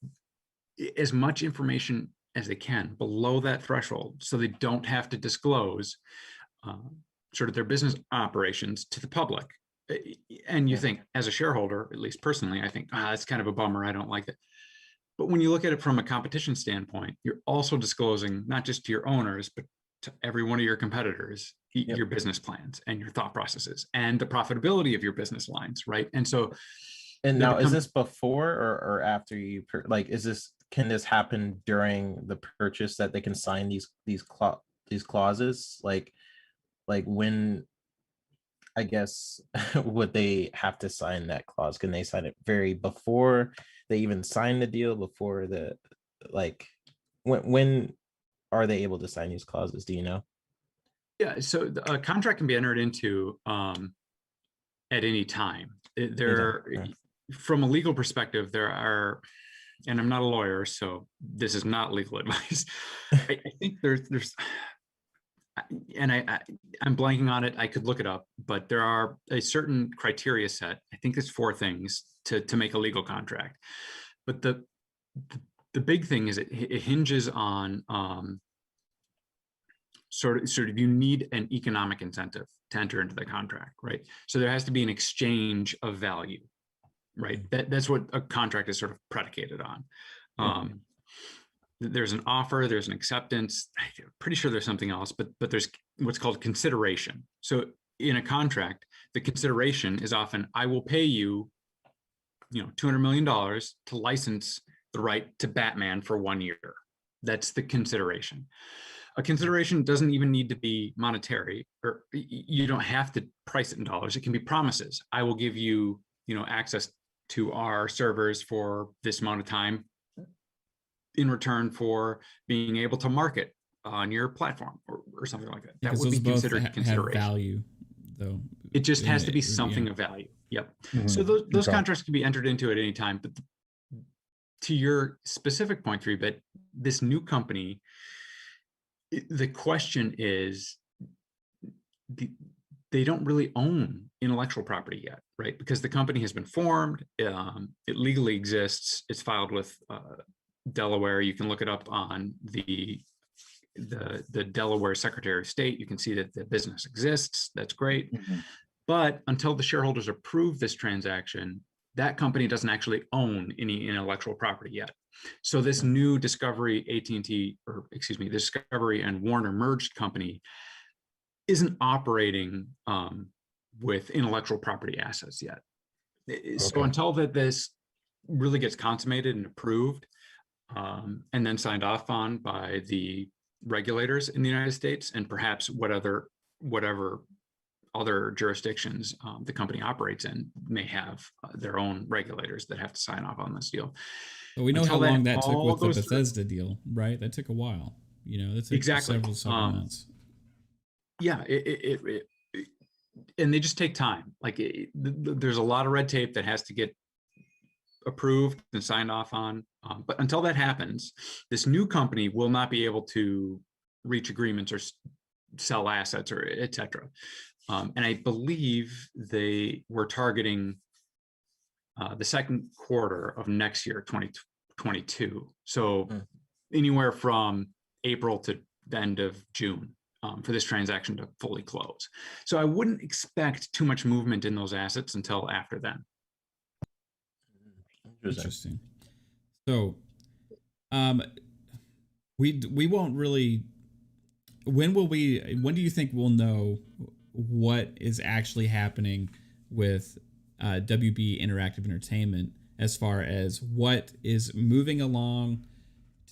as much information as they can below that threshold so they don't have to disclose sort of their business operations to the public. And you think, as a shareholder, at least personally, I think, it's kind of a bummer. I don't like that. But when you look at it from a competition standpoint, you're also disclosing not just to your owners, but to every one of your competitors, your business plans and your thought processes and the profitability of your business lines, right? And so, and now, is this before or after you can this happen during the purchase, that they can sign these clauses? Like when, I guess, would they have to sign that clause? Can they sign it before they even sign the deal, before the, when are they able to sign these clauses? Do you know? Yeah, so a contract can be entered into at any time. From a legal perspective, there are, and I'm not a lawyer, so this is not legal advice. I think there's and I'm blanking on it. I could look it up, but there are a certain criteria set. I think it's 4 things to make a legal contract. But the big thing is it hinges on sort of you need an economic incentive to enter into the contract, right? So there has to be an exchange of value, right? That's what a contract is sort of predicated on. There's an offer, there's an acceptance. I'm pretty sure there's something else, but there's what's called consideration. So in a contract, the consideration is often, I will pay you, $200 million to license the right to Batman for 1 year. That's the consideration. A consideration doesn't even need to be monetary, or you don't have to price it in dollars. It can be promises. I will give you, access to our servers for this amount of time in return for being able to market on your platform or something like that. That would be considered consideration. Have value, though. It just has to be something of value. Yep. So those contracts can be entered into at any time. But to your specific point, 3-Bit, this new company, the question is, they don't really own intellectual property yet, right? Because the company has been formed, it legally exists, it's filed with Delaware. You can look it up on the Delaware Secretary of State. You can see that the business exists. That's great. But until the shareholders approve this transaction, that company doesn't actually own any intellectual property yet. So this new Discovery Discovery and Warner merged company isn't operating with intellectual property assets yet. So until this really gets consummated and approved, and then signed off on by the regulators in the United States, and perhaps whatever other jurisdictions the company operates in may have their own regulators that have to sign off on this deal. But we know Until how long that took all with the goes through. Bethesda deal, right? That took a while. That took Exactly. several months. Yeah, and they just take time. Like there's a lot of red tape that has to get approved and signed off on. But until that happens, this new company will not be able to reach agreements or sell assets or et cetera. And I believe they were targeting the second quarter of next year, 2022. So anywhere from April to the end of June for this transaction to fully close. So I wouldn't expect too much movement in those assets until after then. Interesting. So, we won't really. When do you think we'll know what is actually happening with WB Interactive Entertainment as far as what is moving along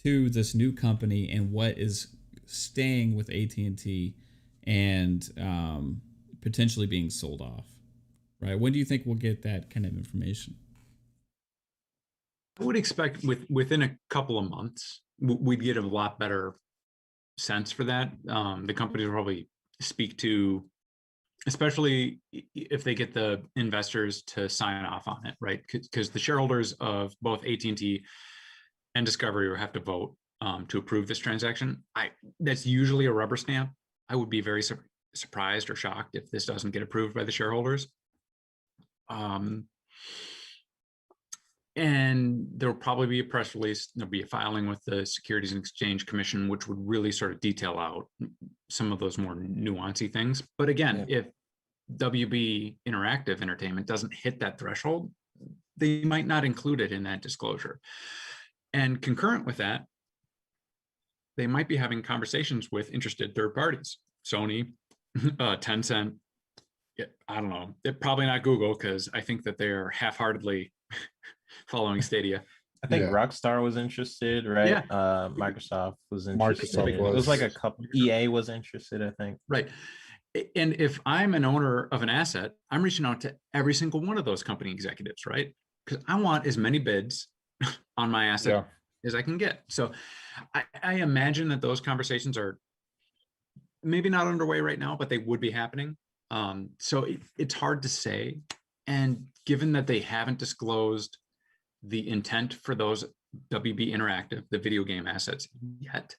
to this new company and what is staying with AT&T and potentially being sold off, right? When do you think we'll get that kind of information? I would expect within a couple of months, we'd get a lot better sense for that. The companies will probably speak to, especially if they get the investors to sign off on it, right? Because the shareholders of both AT&T and Discovery will have to vote to approve this transaction. That's usually a rubber stamp. I would be very surprised or shocked if this doesn't get approved by the shareholders. And there'll probably be a press release. There'll be a filing with the Securities and Exchange Commission, which would really sort of detail out some of those more nuancy things. But again, if WB Interactive Entertainment doesn't hit that threshold, they might not include it in that disclosure. And concurrent with that, they might be having conversations with interested third parties, Sony, Tencent. I don't know. They're probably not Google, because I think that they're half-heartedly following Stadia. I think Rockstar was interested, right? Yeah. Microsoft was interested. Microsoft was. It was like a couple. EA was interested, I think. Right. And if I'm an owner of an asset, I'm reaching out to every single one of those company executives, right? Because I want as many bids on my asset as I can get. So I imagine that those conversations are maybe not underway right now, but they would be happening. So it's hard to say. And given that they haven't disclosed the intent for those WB Interactive, the video game assets yet,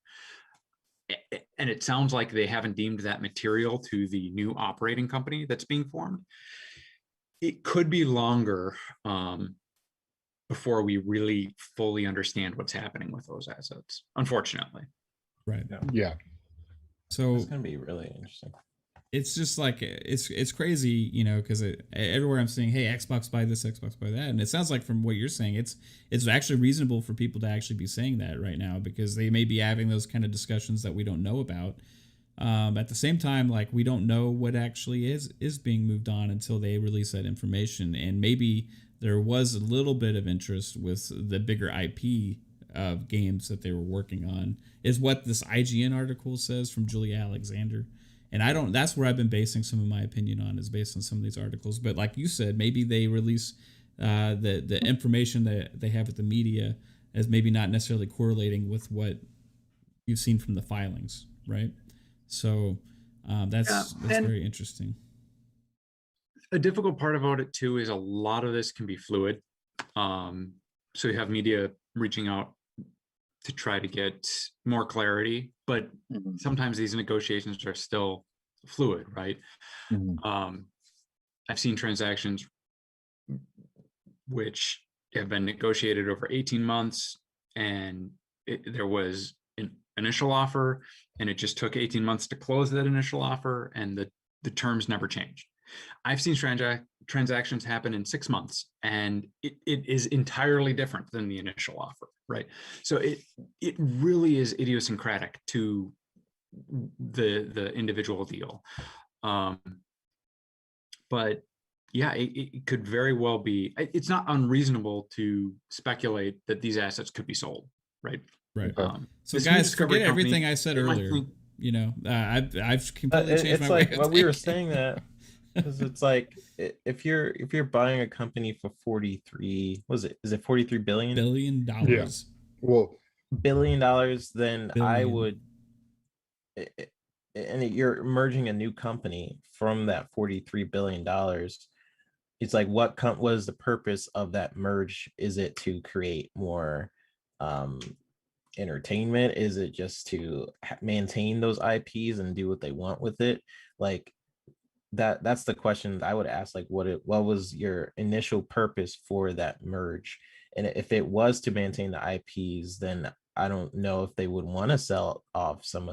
and it sounds like they haven't deemed that material to the new operating company that's being formed, it could be longer before we really fully understand what's happening with those assets, unfortunately. Right. Yeah. So It's going to be really interesting. it's just like it's crazy, because everywhere I'm seeing, hey, Xbox buy this, Xbox buy that, and it sounds like from what you're saying, it's actually reasonable for people to actually be saying that right now, because they may be having those kind of discussions that we don't know about. At the same time, like, we don't know what actually is being moved on until they release that information, and maybe there was a little bit of interest with the bigger IP of games that they were working on, is what this IGN article says from Julia Alexander. And that's where I've been basing some of my opinion on, is based on some of these articles. But like you said, maybe they release the information that they have with the media as maybe not necessarily correlating with what you've seen from the filings, right? So that's very interesting. A difficult part about it too is a lot of this can be fluid. So you have media reaching out to try to get more clarity, but sometimes these negotiations are still fluid, right? I've seen transactions which have been negotiated over 18 months, and there was an initial offer, and it just took 18 months to close that initial offer, and the terms never changed. I've seen transactions happen in 6 months, and it is entirely different than the initial offer, right? So it really is idiosyncratic to the individual deal. But yeah, it could very well be. It's not unreasonable to speculate that these assets could be sold, right? Right. So guys, forget everything I said earlier. I've completely changed it's my like way of what we were thinking. saying, that Because it's like if you're buying a company for 43, was it is it 43 billion billion Yeah. dollars. Well, billion, then I Billion. would and you're merging a new company from that 43 billion dollars. It's like what is the purpose of that merge? Is it to create more um entertainment? Is it just to maintain those IPs and do what they want with it? Like that's the question I would ask. Like what was your initial purpose for that merge? And if it was to maintain the IPs, then I don't know if they would want to sell off some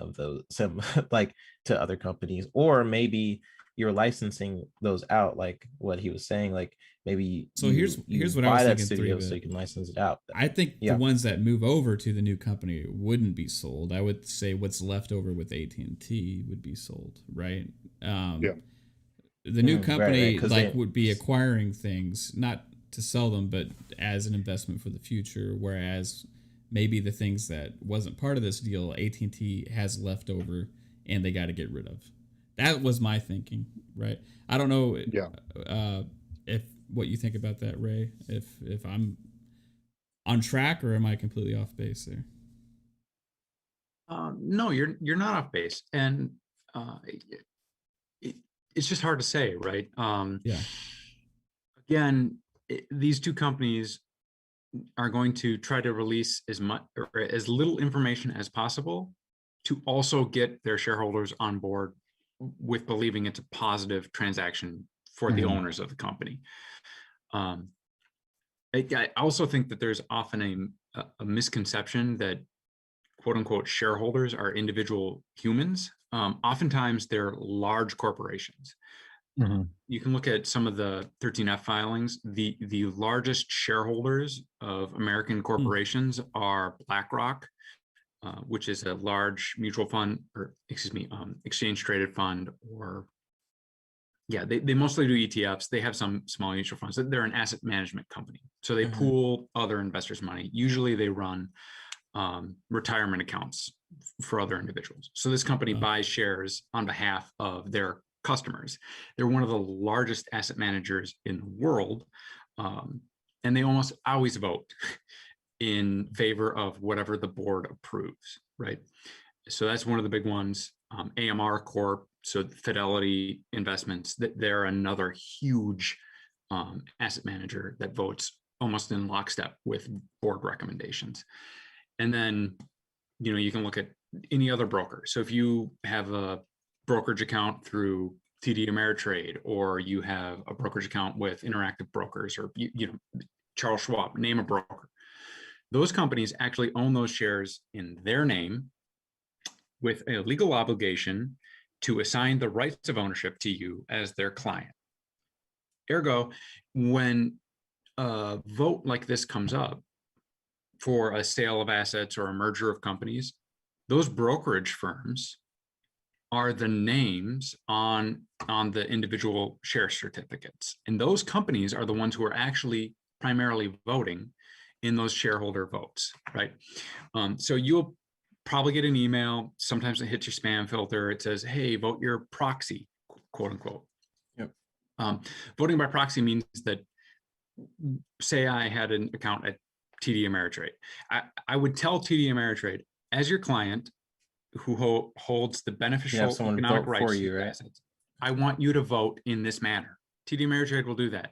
like to other companies, or maybe you're licensing those out, like what he was saying, like maybe So you here's what I was buy that thinking, three studio bit. so you can license it out. I think the Yeah. ones that move over to the new company wouldn't be sold. I would say what's left over with AT&T would be sold, right? Yeah. The new Right, company because like would be acquiring things not to sell them, but as an investment for the future. Whereas maybe the things that wasn't part of this deal, AT&T has left over and they got to get rid of. That was my thinking, right? I don't know yeah. if what you think about that, Ray. If I'm on track or am I completely off base there? No, you're not off base, and it's just hard to say, right? Yeah. Again, these two companies are going to try to release as much or as little information as possible to also get their shareholders on board with believing it's a positive transaction for the owners of the company. I also think that there's often a misconception that quote unquote shareholders are individual humans. Oftentimes they're large corporations. You can look at some of the 13F filings. The largest shareholders of American corporations are BlackRock, which is a large mutual fund, or excuse me, exchange traded fund, or yeah, they mostly do ETFs. They have some small mutual funds. They're an asset management company. So they pool other investors' money. Usually they run retirement accounts for other individuals. So this company buys shares on behalf of their customers. They're one of the largest asset managers in the world. And they almost always vote in favor of whatever the board approves, right? So that's one of the big ones. AMR Corp, so Fidelity Investments, they're another huge asset manager that votes almost in lockstep with board recommendations. And then, you can look at any other broker. So if you have a brokerage account through TD Ameritrade, or you have a brokerage account with Interactive Brokers, or Charles Schwab, name a broker. Those companies actually own those shares in their name with a legal obligation to assign the rights of ownership to you as their client. Ergo, when a vote like this comes up for a sale of assets or a merger of companies, those brokerage firms are the names on the individual share certificates. And those companies are the ones who are actually primarily voting in those shareholder votes, right? So you'll probably get an email. Sometimes it hits your spam filter. It says, hey, vote your proxy, quote unquote. Yep. Voting by proxy means that, say I had an account at TD Ameritrade. I would tell TD Ameritrade, as your client who holds the beneficial economic rights for to you, your right? assets, I want you to vote in this manner. TD Ameritrade will do that.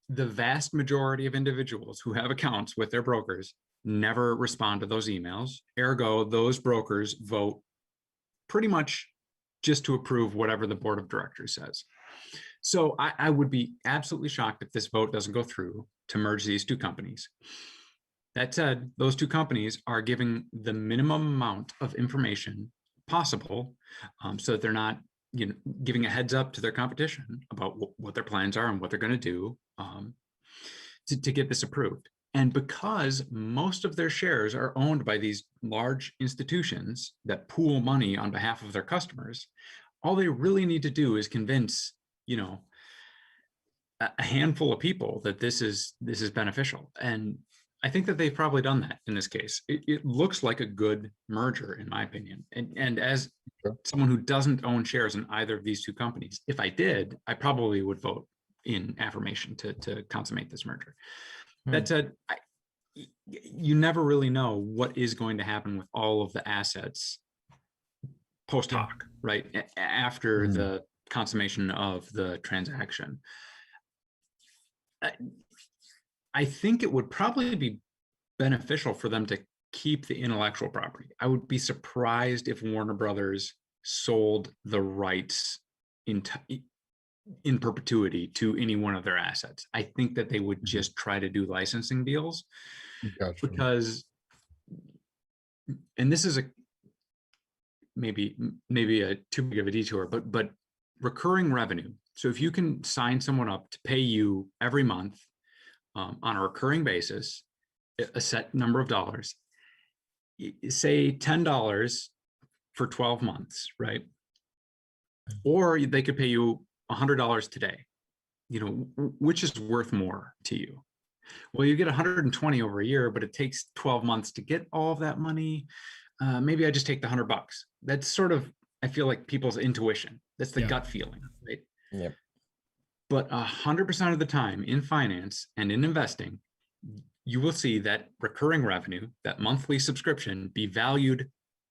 The vast majority of individuals who have accounts with their brokers never respond to those emails. Ergo, those brokers vote pretty much just to approve whatever the board of directors says. So I would be absolutely shocked if this vote doesn't go through to merge these two companies. That said, those two companies are giving the minimum amount of information possible, so that they're not giving a heads up to their competition about what their plans are and what they're going to do to get this approved. And because most of their shares are owned by these large institutions that pool money on behalf of their customers, all they really need to do is convince, a handful of people that this is beneficial. And I think that they've probably done that in this case. It looks like a good merger, in my opinion. And as Sure. someone who doesn't own shares in either of these two companies, if I did, I probably would vote in affirmation to consummate this merger. That said, you never really know what is going to happen with all of the assets post hoc, right? After the consummation of the transaction. I think it would probably be beneficial for them to keep the intellectual property. I would be surprised if Warner Brothers sold the rights in perpetuity to any one of their assets. I think that they would just try to do licensing deals because, and this is maybe a too big of a detour, but recurring revenue. So if you can sign someone up to pay you every month on a recurring basis, a set number of dollars, say $10 for 12 months, right? Or they could pay you $100 today, which is worth more to you? Well, you get 120 over a year, but it takes 12 months to get all of that money. Maybe I just take the $100. That's sort of, I feel like, people's intuition. That's the gut feeling, right? Yep. But 100% of the time in finance and in investing, you will see that recurring revenue, that monthly subscription, be valued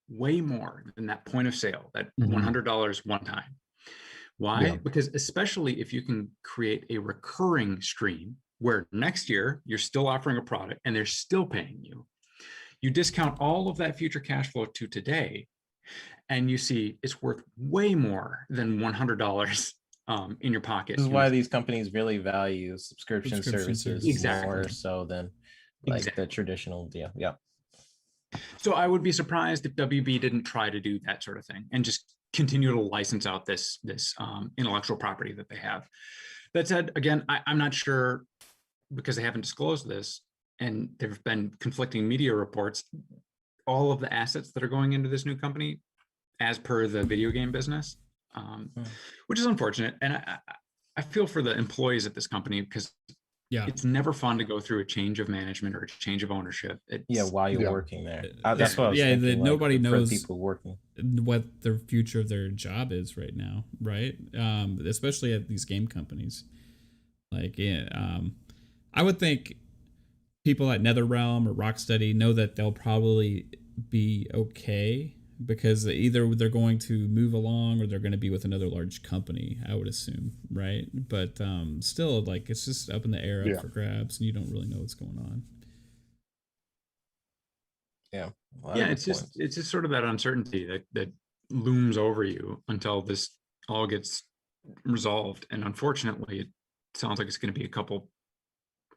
way more than that point of sale, that $100 one time. Why? Yeah. Because especially if you can create a recurring stream where next year you're still offering a product and they're still paying you, you discount all of that future cash flow to today, and you see it's worth way more than $100 in your pocket. This is why these companies really value subscription services exactly. more so than like the traditional deal. Yeah. So I would be surprised if WB didn't try to do that sort of thing and just continue to license out this intellectual property that they have. That said, again, I'm not sure, because they haven't disclosed this and there have been conflicting media reports, all of the assets that are going into this new company as per the video game business, which is unfortunate. And I feel for the employees at this company, because it's never fun to go through a change of management or a change of ownership. While you're working there. That's what I was thinking, nobody knows people working what the future of their job is right now, right? Especially at these game companies. Like, I would think people at NetherRealm or Rocksteady know that they'll probably be okay, because either they're going to move along or they're going to be with another large company, I would assume, right? But still, like, it's just up in the air, up for grabs, and you don't really know what's going on. Yeah. It's just sort of that uncertainty that looms over you until this all gets resolved. And unfortunately, it sounds like it's going to be a couple,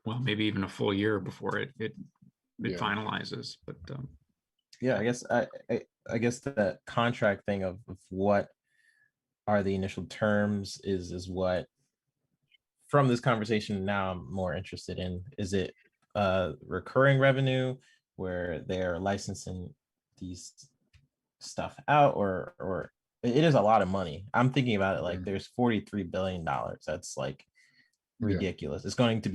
well, maybe even a full year before it finalizes. But I guess the contract thing of what are the initial terms is what, from this conversation now, I'm more interested in. Is it recurring revenue where they're licensing these stuff out, or it is a lot of money? I'm thinking about it like there's $43 billion. That's like ridiculous. It's going to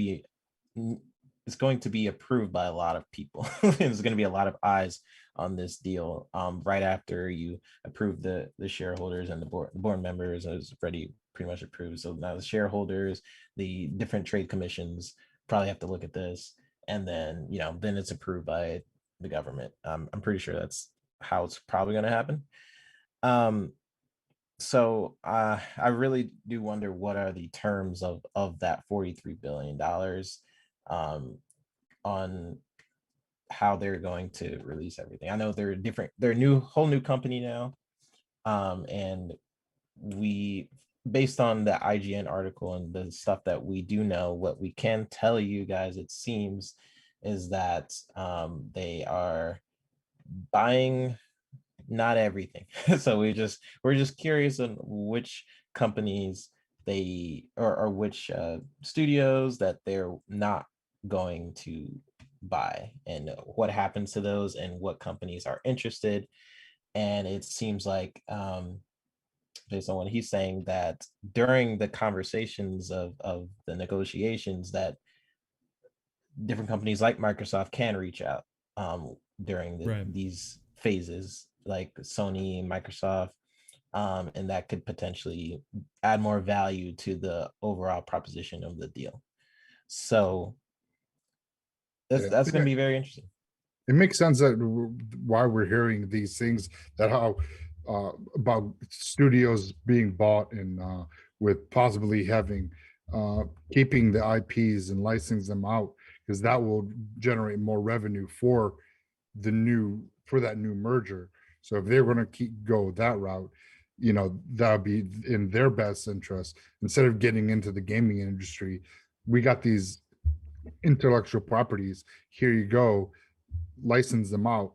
be approved by a lot of people. There's going to be a lot of eyes on this deal right after you approve the shareholders and the board members. Is already pretty much approved. So now the shareholders, the different trade commissions probably have to look at this, and then then it's approved by the government. I'm pretty sure that's how it's probably going to happen. So I really do wonder what are the terms of that $43 billion on how they're going to release everything. I know they're different. They're a whole new company now. And we, based on the IGN article and the stuff that we do know, what we can tell you guys, it seems, is that they are buying not everything. So we're just curious on which companies or which studios that they're not going to buy, and what happens to those, and what companies are interested. And it seems like based on what he's saying, that during the conversations of the negotiations, that different companies like Microsoft can reach out during Right. these phases, like Sony and Microsoft, and that could potentially add more value to the overall proposition of the deal. So that's going to be very interesting. It makes sense that why we're hearing these things, that how about studios being bought and with possibly having keeping the IPs and licensing them out, because that will generate more revenue for that new merger. So if they're going to go that route, that would be in their best interest. Instead of getting into the gaming industry, we got these intellectual properties. Here you go, license them out,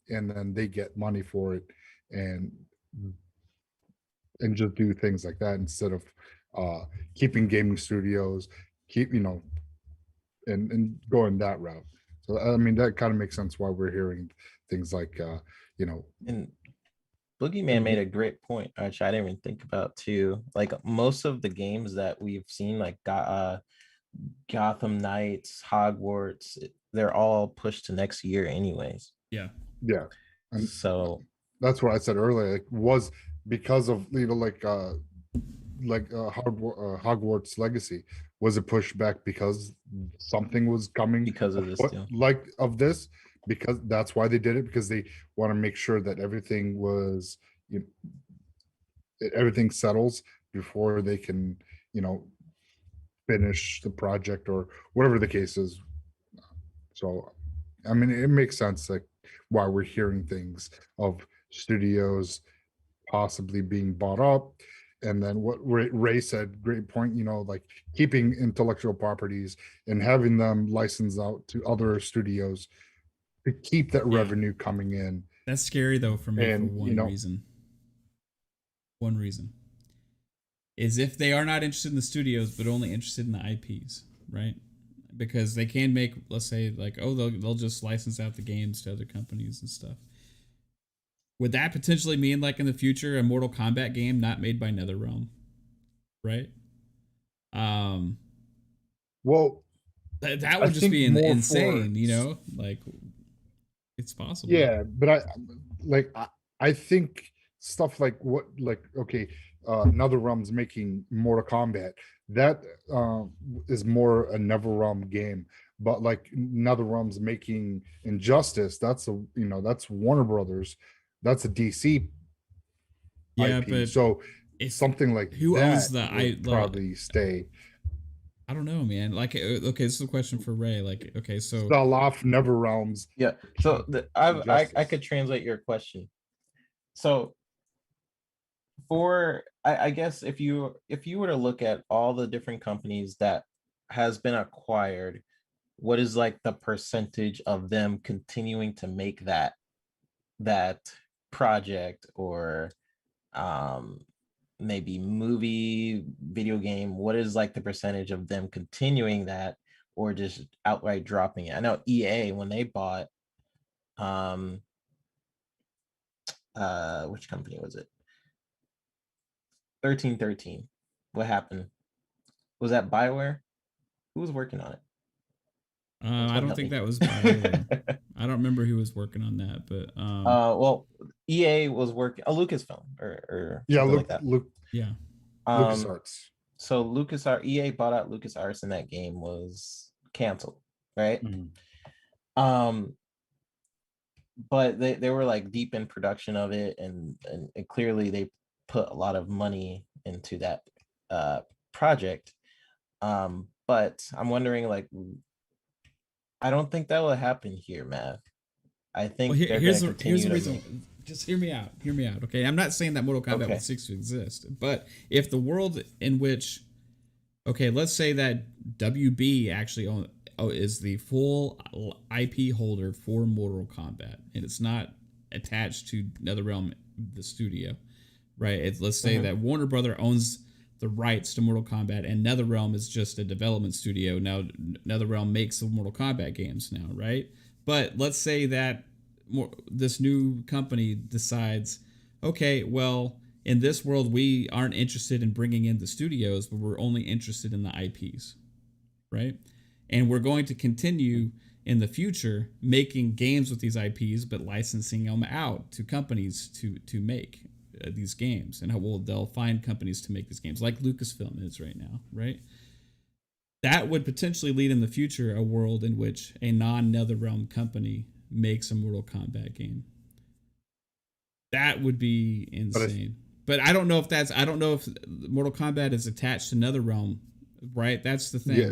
and then they get money for it, and just do things like that instead of keeping gaming studios, and going that route. So I mean, that kind of makes sense why we're hearing things like And Boogeyman made a great point, which I didn't even think about too. Like most of the games that we've seen, like Gotham Knights, Hogwarts, they're all pushed to next year anyways. Yeah. And so that's what I said earlier. It was because of Hogwarts Legacy. Was it pushed back because something was coming because of this deal? This, because that's why they did it, because they want to make sure that everything was everything settles before they can finish the project or whatever the case is. So I mean, it makes sense like why we're hearing things of studios possibly being bought up. And then what Ray said, great point, like keeping intellectual properties and having them licensed out to other studios to keep that revenue coming in. That's scary though for me, and, for one reason. One reason is if they are not interested in the studios, but only interested in the IPs, right? Because they can make, let's say, like, oh, they'll just license out the games to other companies and stuff. Would that potentially mean, like, in the future, a Mortal Kombat game not made by NetherRealm, right? Well, that would just be insane, like, it's possible. Yeah, but I think stuff like NetherRealm's making Mortal Kombat, that is more a NetherRealm game. But like NetherRealm's making Injustice, that's Warner Brothers, that's a DC IP. But so it's something like who that owns the probably stay. I don't know, man. Like, okay, this is a question for Ray. Like, okay, so sell off NetherRealm's. Yeah. So I could translate your question. So I guess if you were to look at all the different companies that has been acquired, what is like the percentage of them continuing to make that project or maybe movie, video game? What is like the percentage of them continuing that or just outright dropping it? I know EA, when they bought which company was it? 1313. What happened? Was that BioWare? Who was working on it? I don't think that was BioWare. I don't remember who was working on that, but well, EA was working LucasArts. Lucasfilm or like that. LucasArts. So EA bought out LucasArts and that game was canceled, right? Mm-hmm. But they were like deep in production of it, and clearly they put a lot of money into that project. But I'm wondering, like, I don't think that will happen here, Mav. I think here's the reason. Just hear me out. Okay, I'm not saying that Mortal Kombat would cease to exist, but if the world in which, okay, let's say that WB actually is the full IP holder for Mortal Kombat, and it's not attached to NetherRealm, the studio, right? Let's say that Warner Brother owns the rights to Mortal Kombat, and NetherRealm is just a development studio. Now, NetherRealm makes the Mortal Kombat games now, right? But let's say that this new company decides, okay, well, in this world, we aren't interested in bringing in the studios, but we're only interested in the IPs, right? And we're going to continue in the future making games with these IPs, but licensing them out to companies to make these games. And they'll find companies to make these games, like Lucasfilm is right now, right? That would potentially lead in the future a world in which a non-NetherRealm company makes a Mortal Kombat game. That would be insane. But I don't know if Mortal Kombat is attached to NetherRealm, right? That's the thing. Yeah,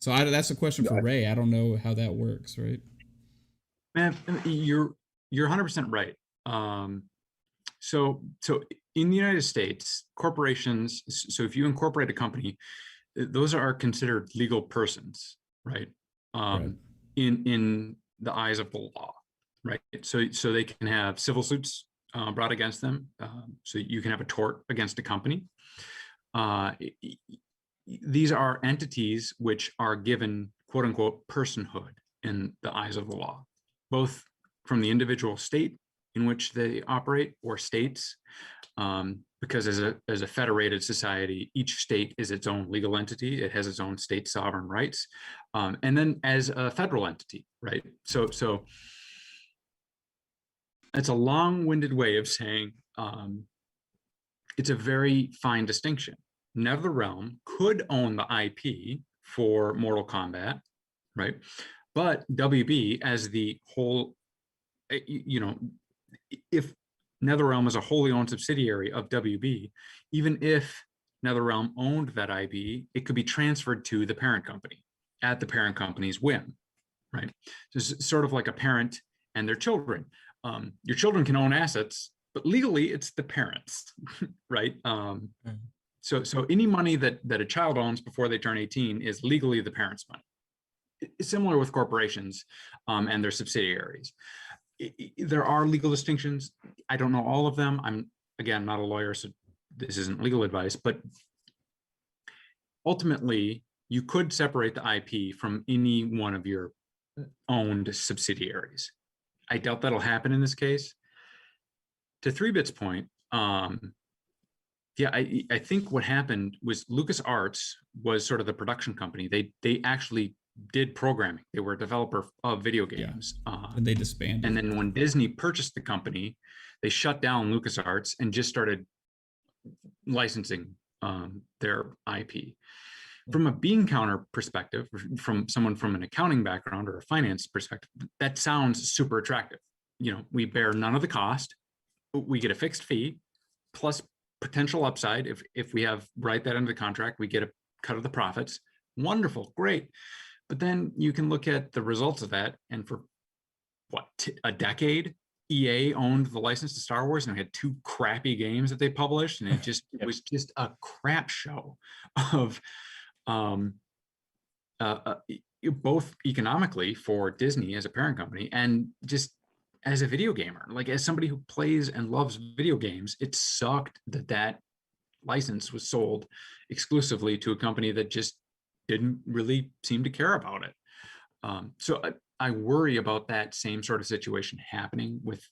that's a question for Ray. I don't know how that works, right? Man, you're 100% right. So in the United States, corporations, so if you incorporate a company, those are considered legal persons, right? Right. In the eyes of the law, right? So they can have civil suits brought against them. So you can have a tort against a company. These are entities which are given quote unquote personhood in the eyes of the law, both from the individual state in which they operate or states, because as a federated society, each state is its own legal entity. It has its own state sovereign rights. And then as a federal entity, right? So it's a long-winded way of saying it's a very fine distinction. NetherRealm could own the IP for Mortal Kombat, right? But WB as the whole, if NetherRealm is a wholly owned subsidiary of WB, even if NetherRealm owned that IP, it could be transferred to the parent company at the parent company's whim, right? So it's sort of like a parent and their children. Your children can own assets, but legally it's the parents, right? So any money that a child owns before they turn 18 is legally the parent's money. It's similar with corporations and their subsidiaries. There are legal distinctions. I don't know all of them. I'm, again, not a lawyer, so this isn't legal advice, but ultimately you could separate the IP from any one of your owned subsidiaries. I doubt that'll happen in this case. To 3-Bit's point, yeah, I think what happened was LucasArts was sort of the production company. They actually did programming. They were a developer of video games. And they disbanded. And then when Disney purchased the company, they shut down LucasArts and just started licensing their IP. From a bean counter perspective, from someone from an accounting background or a finance perspective, that sounds super attractive. We bear none of the cost. We get a fixed fee plus potential upside. If we have write that into the contract, we get a cut of the profits. Wonderful, great. But then you can look at the results of that, and for a decade, EA owned the license to Star Wars and had 2 crappy games that they published, and it was just a crap show of both economically for Disney as a parent company and just as a video gamer. Like, as somebody who plays and loves video games, it sucked that license was sold exclusively to a company that just didn't really seem to care about it. So I worry about that same sort of situation happening with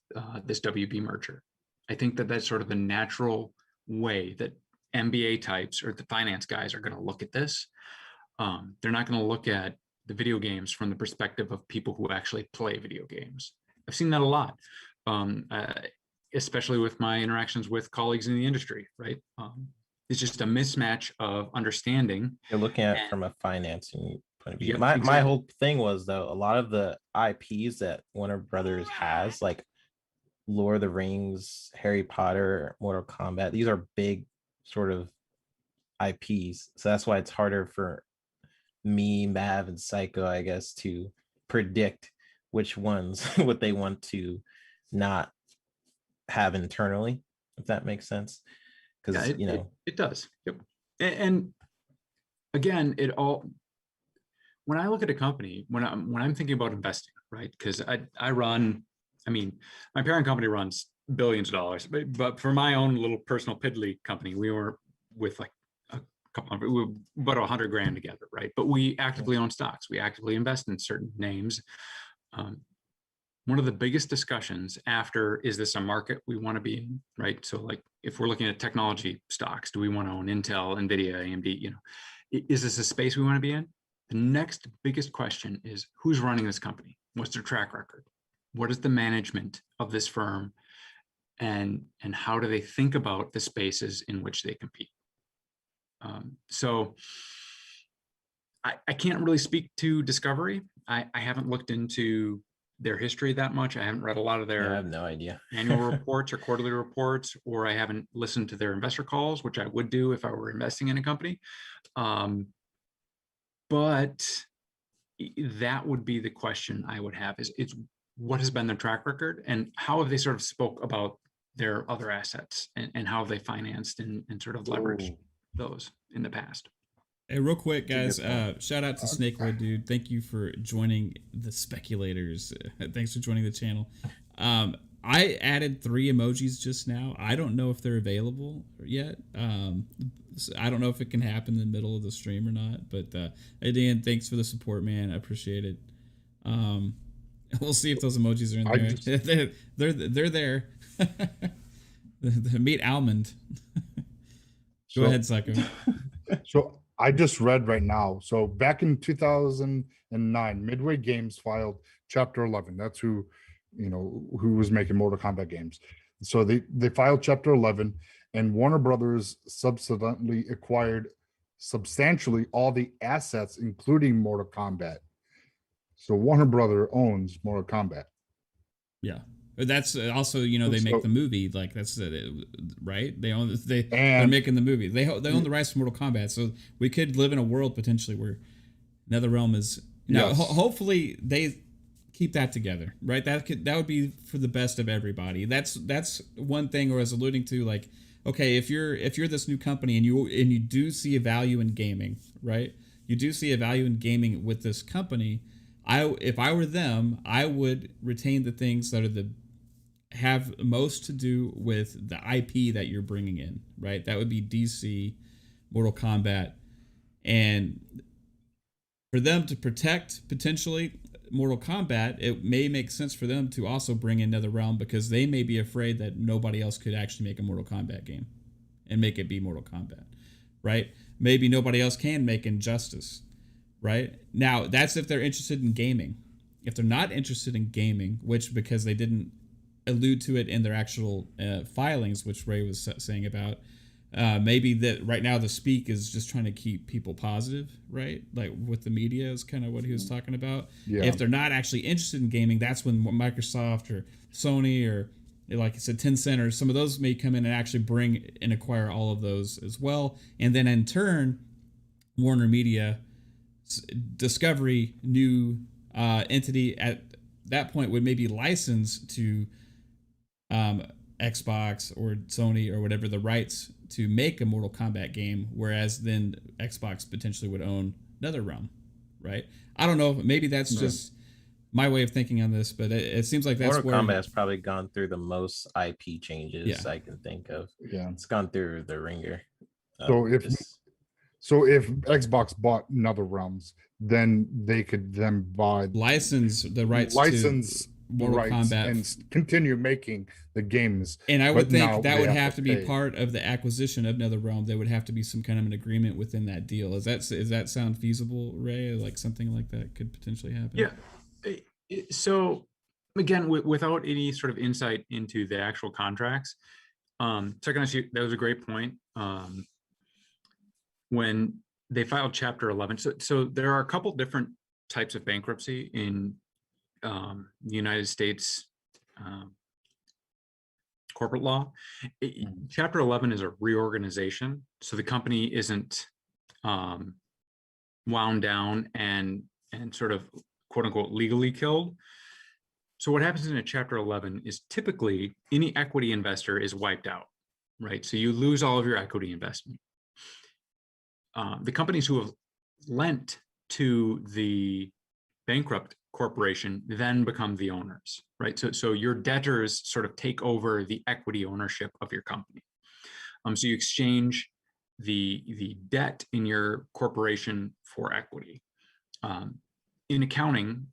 this WB merger. I think that that's sort of the natural way that MBA types or the finance guys are going to look at this. They're not going to look at the video games from the perspective of people who actually play video games. I've seen that a lot, especially with my interactions with colleagues in the industry, right? It's just a mismatch of understanding. You're looking at it from a financing point of view. Yeah, my exactly. whole thing was, though, a lot of the IPs that Warner Brothers has, like Lord of the Rings, Harry Potter, Mortal Kombat, these are big sort of IPs. So that's why it's harder for me, Mav, and Psycho, I guess, to predict which ones what they want to not have internally, if that makes sense. Because it does. Yep. And again, when I look at a company, when I'm thinking about investing, right? Because I run, my parent company runs billions of dollars, but for my own little personal piddly company, we were with like we were about $100,000 together, right? But we actively own stocks. We actively invest in certain names. One of the biggest discussions after, is this a market we want to be in, right? So like, if we're looking at technology stocks, do we want to own Intel, NVIDIA, AMD, is this a space we want to be in? the next biggest question is who's running this company? What's their track record? What is the management of this firm? And how do they think about the spaces in which they compete? So I can't really speak to Discovery. I haven't looked into their history that much. I haven't read a lot of Yeah, I their have no idea. annual reports or quarterly reports, or I haven't listened to their investor calls, which I would do if I were investing in a company. But that would be the question I would have is it's what has been their track record and how have they sort of spoke about their other assets and how have they financed and sort of leveraged those in the past. Hey, real quick, That's a guys, good point. shout out to Snakewood, dude. Thank you for joining the speculators. Thanks for joining the channel. I added 3 emojis just now. I don't know if they're available yet. I don't know if it can happen in the middle of the stream or not. But hey, Dan, thanks for the support, man. I appreciate it. We'll see if those emojis are in there. They're there. the meat almond. Go ahead, Psycho. So I just read right now. So back in 2009, Midway Games filed Chapter 11. That's who was making Mortal Kombat games. So they filed Chapter 11, and Warner Brothers subsequently acquired substantially all the assets, including Mortal Kombat. So Warner Brother owns Mortal Kombat. Yeah. That's also, they make the movie, like that's right. They're making the movie. They own the rights to Mortal Kombat, so we could live in a world potentially where NetherRealm is. Hopefully they keep that together, right? That would be for the best of everybody. That's one thing I was alluding to. Like, okay, if you're this new company and you do see a value in gaming, right? You do see a value in gaming with this company. If I were them, I would retain the things that have most to do with the IP that you're bringing in, right? That would be DC, Mortal Kombat, and for them to protect potentially Mortal Kombat, it may make sense for them to also bring in NetherRealm because they may be afraid that nobody else could actually make a Mortal Kombat game and make it be Mortal Kombat, right? Maybe nobody else can make Injustice, right? Now, that's if they're interested in gaming. If they're not interested in gaming, which because they didn't allude to it in their actual filings, which Ray was saying about, maybe that right now the speak is just trying to keep people positive, right? Like with the media is kind of what he was talking about. Yeah. If they're not actually interested in gaming, that's when Microsoft or Sony or, like I said, Tencent or some of those may come in and actually bring and acquire all of those as well. And then in turn, Warner Media, Discovery, new entity at that point would maybe license to Xbox or Sony or whatever the rights to make a Mortal Kombat game, whereas then Xbox potentially would own NetherRealm, right? I don't know. Maybe that's just my way of thinking on this, but it seems like that's Mortal Kombat has probably gone through the most IP changes I can think of. Yeah, it's gone through the ringer. So if Xbox bought NetherRealms, then they could then buy license the rights to Mortal Kombat and continue making the games. And I would think that would have to be part of the acquisition of NetherRealm. There would have to be some kind of an agreement within that deal. Does that sound feasible, Ray? Like something like that could potentially happen? Yeah. So again, without any sort of insight into the actual contracts, Psychonauts, that was a great point. When they filed Chapter 11, so there are a couple different types of bankruptcy in the United States corporate law. Chapter 11 is a reorganization, so the company isn't wound down and sort of quote unquote legally killed. So what happens in a Chapter 11 is typically any equity investor is wiped out, right? So you lose all of your equity investment. The companies who have lent to the bankrupt corporation then become the owners, right? So your debtors sort of take over the equity ownership of your company. So you exchange the debt in your corporation for equity. In accounting,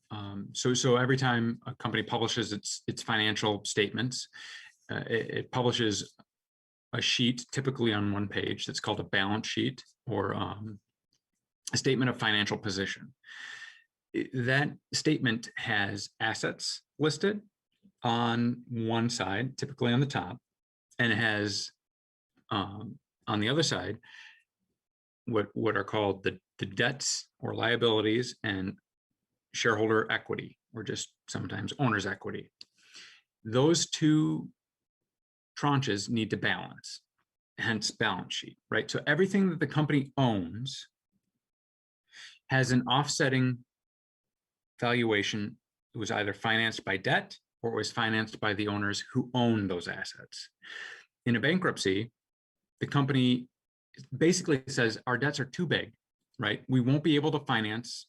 so every time a company publishes its financial statements, it publishes a sheet typically on one page that's called a balance sheet or a statement of financial position. That statement has assets listed on one side, typically on the top, and it has on the other side what are called the debts or liabilities and shareholder equity, or just sometimes owner's equity. Those two tranches need to balance, hence balance sheet, right? So everything that the company owns has an offsetting valuation. It was either financed by debt or it was financed by the owners who own those assets. In a bankruptcy, the company basically says our debts are too big, right? We won't be able to finance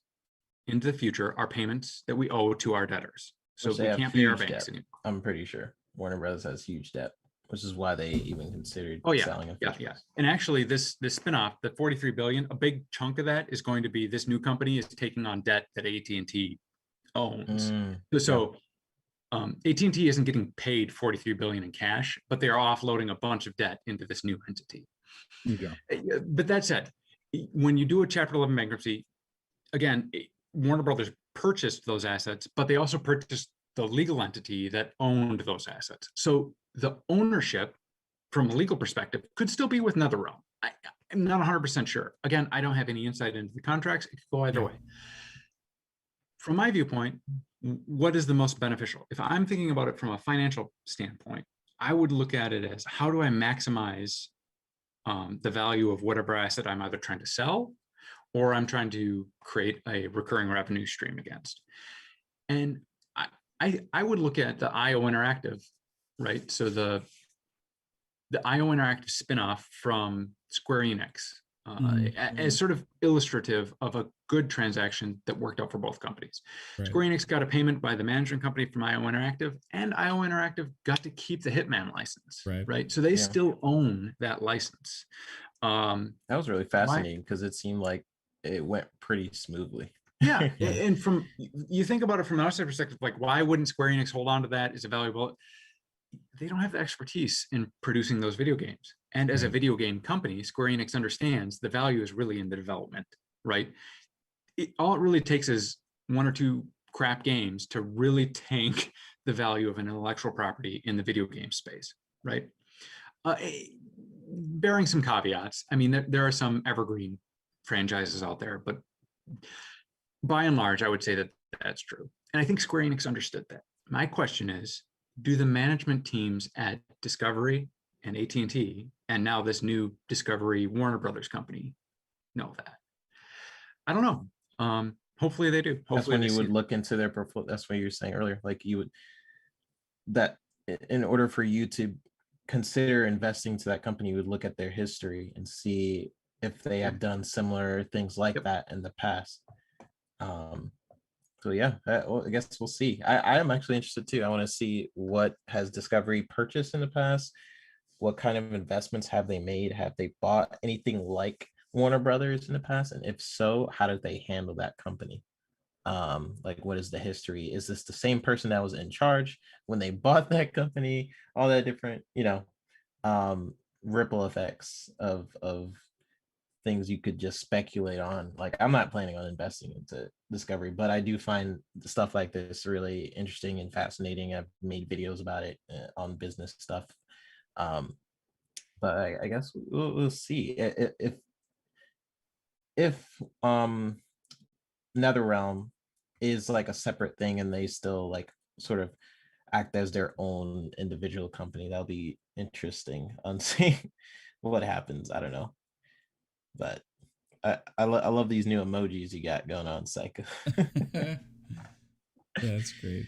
into the future our payments that we owe to our debtors. So we can't pay our banks anymore. I'm pretty sure Warner Brothers has huge debt, which is why they even considered selling it. Yeah. And actually this spinoff, the 43 billion, a big chunk of that is going to be this new company is taking on debt that AT&T owns. AT&T isn't getting paid 43 billion in cash, but they are offloading a bunch of debt into this new entity. Yeah. But that said, when you do a Chapter 11 bankruptcy, again, Warner Brothers purchased those assets, but they also purchased the legal entity that owned those assets. So the ownership from a legal perspective could still be with NetherRealm. I'm not 100% sure. Again, I don't have any insight into the contracts. It could go either way. From my viewpoint, what is the most beneficial? If I'm thinking about it from a financial standpoint, I would look at it as how do I maximize the value of whatever asset I'm either trying to sell or I'm trying to create a recurring revenue stream against. And I would look at the IO Interactive, right? So the IO Interactive spinoff from Square Enix as sort of illustrative of a good transaction that worked out for both companies. Right. Square Enix got a payment by the management company from IO Interactive, and IO Interactive got to keep the Hitman license, right? So they still own that license. That was really fascinating because it seemed like it went pretty smoothly. Yeah. And from, you think about it from an outside perspective, like why wouldn't Square Enix hold on to that? Is it valuable? They don't have the expertise in producing those video games. And as a video game company, Square Enix understands the value is really in the development, right? All it really takes is one or two crap games to really tank the value of an intellectual property in the video game space, right? Bearing some caveats. I mean, there are some evergreen franchises out there, but by and large, I would say that that's true. And I think Square Enix understood that. My question is, do the management teams at Discovery and AT&T, and now this new Discovery Warner Brothers company, know that? I don't know. Hopefully they do. Hopefully that's when you would look into their portfolio. That's what you were saying earlier. Like you would, that in order for you to consider investing to that company, you would look at their history and see if they have done similar things like that in the past. So yeah, well, I guess we'll see. I am actually interested too. I want to see what has Discovery purchased in the past. What kind of investments have they made? Have they bought anything like Warner Brothers in the past? And if so, how did they handle that company? Like what is the history? Is this the same person that was in charge when they bought that company? All that different, ripple effects of things you could just speculate on. Like I'm not planning on investing into Discovery, but I do find stuff like this really interesting and fascinating. I've made videos about it on business stuff. But I guess we'll see if NetherRealm is like a separate thing and they still like sort of act as their own individual company. That'll be interesting on seeing what happens. I don't know, but I love these new emojis you got going on, Psycho. Yeah, that's great.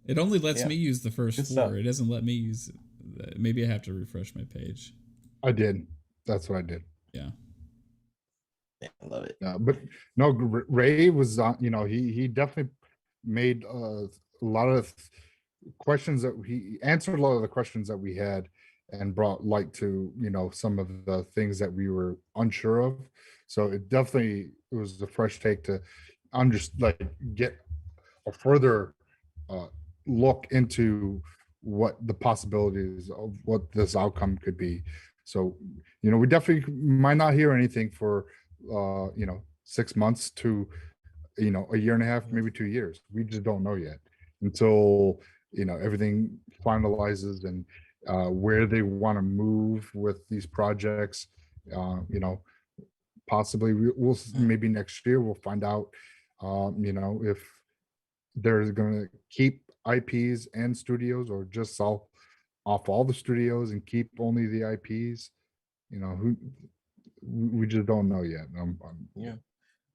It only lets me use the first four. It doesn't let me use. Maybe I have to refresh my page. I did. That's what I did. Yeah. I love it. But no, Ray was he definitely made a lot of questions that he answered a lot of the questions that we had and brought light to some of the things that we were unsure of. So it was a fresh take to get a further look into what the possibilities of what this outcome could be. So we definitely might not hear anything for 6 months to, you know, a year and a half, maybe 2 years. We just don't know yet until, you know, everything finalizes and where they want to move with these projects. You know, possibly we'll maybe next year we'll find out, you know, if they're going to keep IPs and studios or just sell off all the studios and keep only the IPs. You know, who we just don't know yet. Yeah.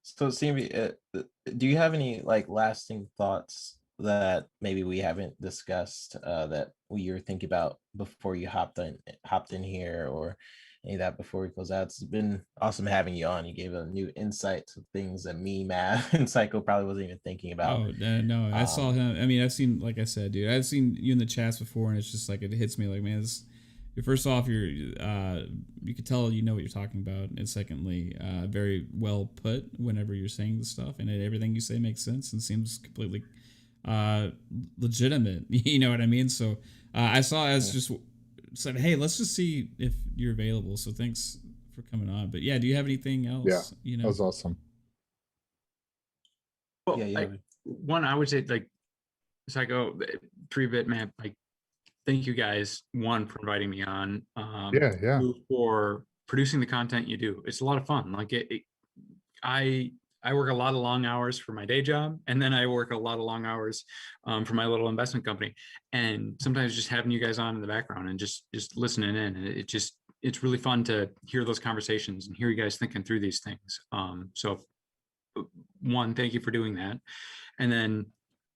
So, Stevie, do you have any like lasting thoughts that maybe we haven't discussed that we were thinking about before you hopped in here, or any of that before we close out? It's been awesome having you on. You gave a new insight to things that me, Matt, and Psycho probably wasn't even thinking about. Oh no, I saw him. I mean, I've seen, like I said, dude, I've seen you in the chats before, and it's just like it hits me like, man, this. First off, you could tell you know what you're talking about, and secondly, very well put whenever you're saying the stuff, and everything you say makes sense and seems completely legitimate. You know what I mean? So I saw as just said, hey, let's just see if you're available. So thanks for coming on. But yeah, do you have anything else? Yeah, you know, that was awesome. Well, one, I would say, like, Psycho 3-bit, man, like, thank you guys, one, for inviting me on. Yeah. Two, for producing the content you do. It's a lot of fun. Like I work a lot of long hours for my day job, and then I work a lot of long hours for my little investment company. And sometimes just having you guys on in the background and just listening in, it's really fun to hear those conversations and hear you guys thinking through these things. So one, thank you for doing that. And then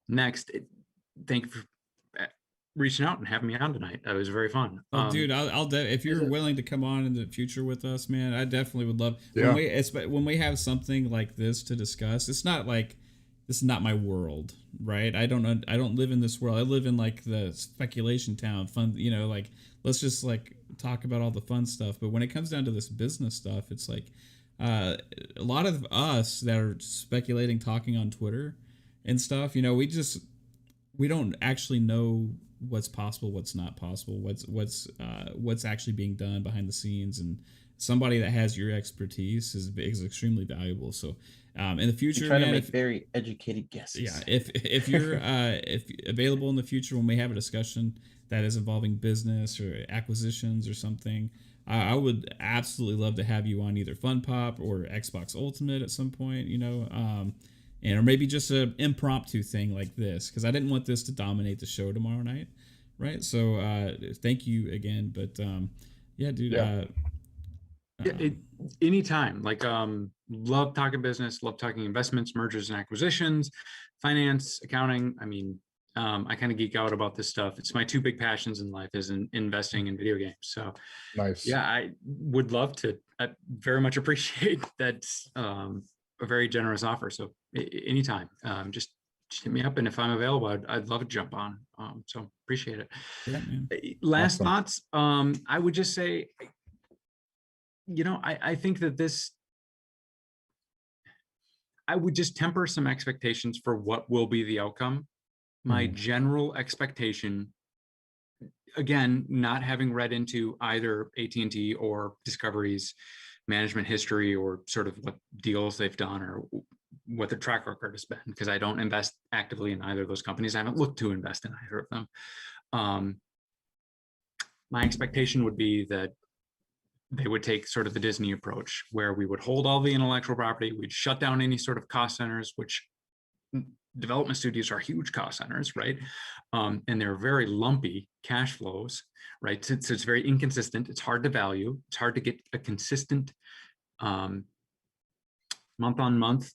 next, thank you for reaching out and having me on tonight. That was very fun. Oh, dude, I'll if you're willing to come on in the future with us, man, I definitely would love. Yeah. When we have something like this to discuss, it's not like this is not my world, right? I don't live in this world. I live in like the speculation town, fun. You know, like let's just like talk about all the fun stuff. But when it comes down to this business stuff, it's like a lot of us that are speculating, talking on Twitter and stuff. You know, we don't actually know what's possible, what's not possible, what's actually being done behind the scenes, and somebody that has your expertise is extremely valuable. So in the future, try to make very educated guesses. Yeah, if you're if available in the future when we have a discussion that is involving business or acquisitions or something, I would absolutely love to have you on either Fun Pop or Xbox Ultimate at some point. You know. And or maybe just an impromptu thing like this, because I didn't want this to dominate the show tomorrow night, right? So thank you again, but yeah, dude. Yeah. Anytime. Like, love talking business, love talking investments, mergers and acquisitions, finance, accounting. I mean, I kind of geek out about this stuff. It's my two big passions in life, is investing in video games. So Nice. yeah, I would love to. I very much appreciate that. A very generous offer. So anytime, just hit me up, and if I'm available, I'd love to jump on. So appreciate it. Yeah, man. Last Awesome. thoughts. I would just say, you know, I think that I would just temper some expectations for what will be the outcome. My general expectation, again, not having read into either AT&T or Discovery's management history or sort of what deals they've done or what their track record has been, because I don't invest actively in either of those companies. I haven't looked to invest in either of them. My expectation would be that they would take sort of the Disney approach, where we would hold all the intellectual property, we'd shut down any sort of cost centers, which development studios are huge cost centers, right? And they're very lumpy cash flows, right? So it's very inconsistent. It's hard to value. It's hard to get a consistent month-on-month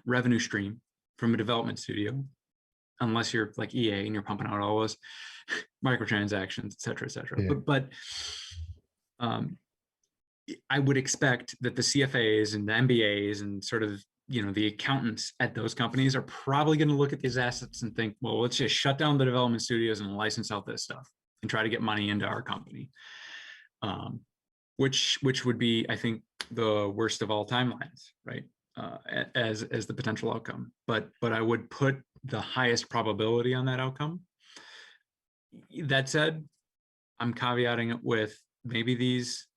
revenue stream from a development studio, unless you're like EA and you're pumping out all those microtransactions, et cetera, et cetera. Yeah. But I would expect that the CFAs and the MBAs and sort of, you know, the accountants at those companies are probably going to look at these assets and think, well, let's just shut down the development studios and license out this stuff and try to get money into our company, which would be, I think, the worst of all timelines, right? As the potential outcome. But I would put the highest probability on that outcome. That said, I'm caveating it with maybe these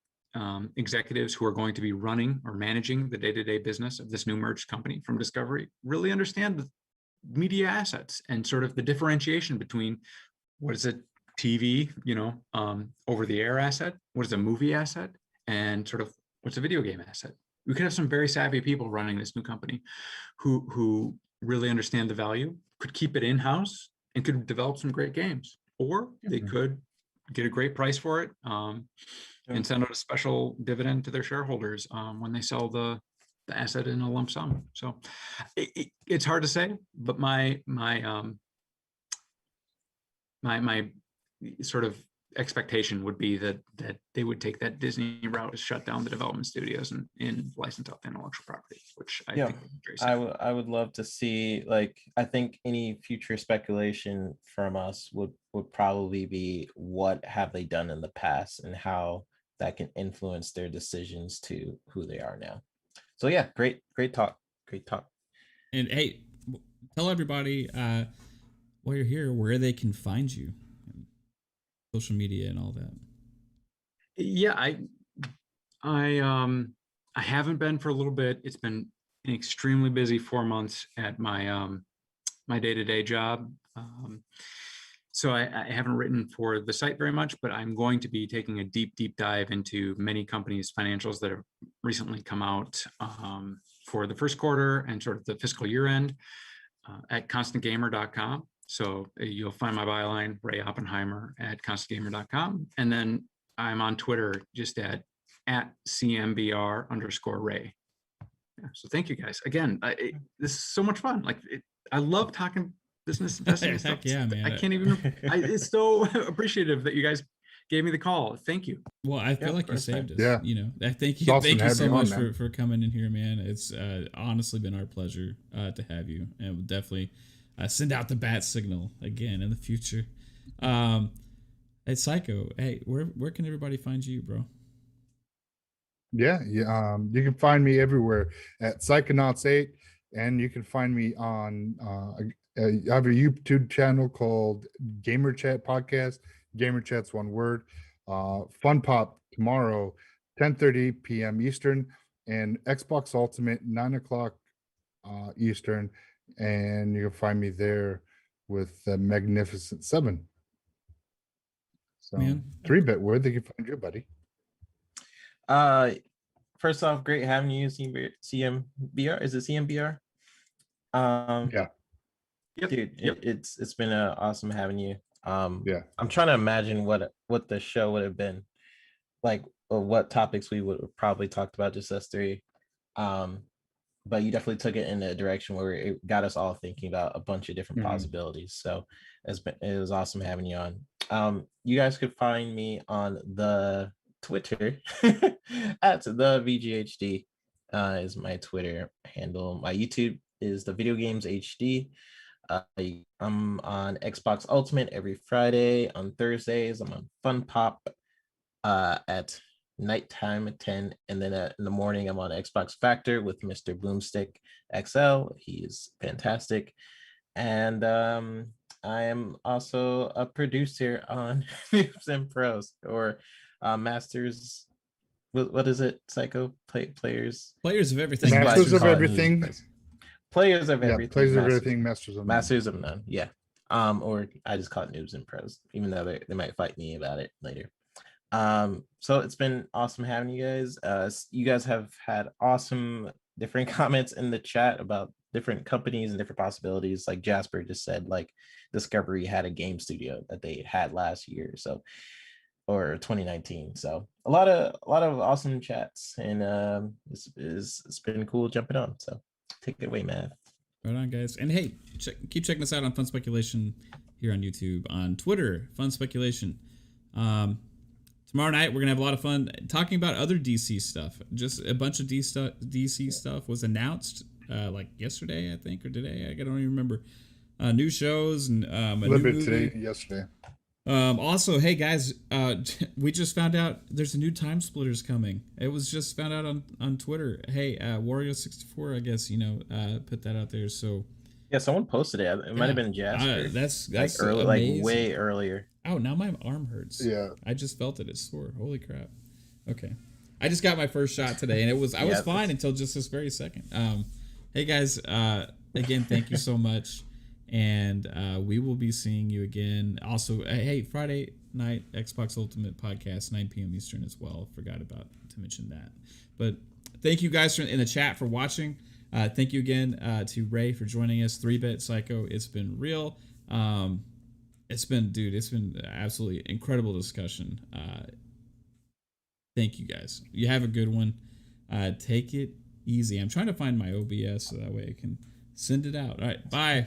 executives who are going to be running or managing the day-to-day business of this new merged company from Discovery really understand the media assets and sort of the differentiation between what is a TV, over the air asset, what is a movie asset, and sort of what's a video game asset. We could have some very savvy people running this new company who really understand the value, could keep it in-house, and could develop some great games, or they could get a great price for it, and send out a special dividend to their shareholders when they sell the asset in a lump sum. So it's hard to say, but my sort of expectation would be that they would take that Disney route to shut down the development studios and license out the intellectual property, which I think would be very simple. I would love to see, like, I think any future speculation from us would probably be what have they done in the past and how that can influence their decisions to who they are now. So yeah, great talk. And hey, tell everybody while you're here where they can find you, social media and all that. Yeah, I haven't been for a little bit. It's been an extremely busy 4 months at my my day-to-day job. So I haven't written for the site very much, but I'm going to be taking a deep dive into many companies' financials that have recently come out for the first quarter and sort of the fiscal year end at constantgamer.com. So you'll find my byline, Ray Oppenheimer, at constantgamer.com. And then I'm on Twitter just at CMBR_Ray. Yeah, so thank you guys. Again, this is so much fun. Like, I love talking business investing stuff. Yeah, man. I can't even, it's so appreciative that you guys gave me the call. Thank you. Well, I feel like you saved us. Yeah. I thank you. Awesome Thank you so much on, for coming in here, man. It's honestly been our pleasure to have you, and we'll definitely send out the bat signal again in the future. Hey, Psycho. Hey, where can everybody find you, bro? Yeah. You can find me everywhere at Psychonauts 8, and you can find me on I have a YouTube channel called Gamer Chat Podcast. Gamer Chat's one word. Fun Pop tomorrow, 10:30 p.m. Eastern, and Xbox Ultimate 9 o'clock Eastern, and you can find me there with the Magnificent Seven. So, Man. 3-bit, where they can find you, buddy? First off, great having you, CMBR. Is it CMBR? Yeah. Yep. Dude, Yep. It's been awesome having you. Yeah. I'm trying to imagine what the show would have been like, or what topics we would have probably talked about, just us three. But you definitely took it in a direction where it got us all thinking about a bunch of different possibilities. So it was awesome having you on. You guys could find me on the Twitter at the VGHD is my Twitter handle. My YouTube is the Video Games HD. I'm on Xbox Ultimate every Friday. On Thursdays, I'm on Fun Pop at nighttime at 10, and then in the morning I'm on Xbox Factor with Mr. Boomstick XL. He's fantastic. And I am also a producer on Noobs and Pros, or Masters. What is it? Psycho players of everything. Masters of everything. Players of everything. Players of everything. Masters of none. Yeah. Or I just call it Noobs and Pros, even though they might fight me about it later. So it's been awesome having you guys. You guys have had awesome different comments in the chat about different companies and different possibilities. Like Jasper just said, like Discovery had a game studio that they had last year, or 2019. So a lot of awesome chats, and it's been cool jumping on. So take it away, man. Right on, guys. And hey, keep checking us out on Fun Speculation here on YouTube, on Twitter, Fun Speculation. Tomorrow night, we're going to have a lot of fun talking about other DC stuff. Just a bunch of DC stuff was announced like yesterday, I think, or today. I don't even remember. New shows and a little bit today, yesterday. Also, hey guys, we just found out there's a new Time Splitters coming. It was just found out on Twitter. Hey, Wario64, I guess, put that out there. So yeah, someone posted it. It might have been Jasper. That's like early, like way earlier. Oh, now my arm hurts. Yeah, I just felt it. It's sore. Holy crap. Okay. I just got my first shot today, and I was Yeah, fine until just this very second. Hey guys, again, thank you so much, and we will be seeing you again. Also, hey, Friday night Xbox Ultimate Podcast, 9 p.m. Eastern as well. Forgot about to mention that, but thank you guys in the chat for watching. Thank you again to Ray for joining us. 3-Bit Psycho, it's been real. It's been absolutely incredible discussion. Thank you guys. You have a good one. Take it easy. I'm trying to find my OBS so that way I can send it out. All right, bye.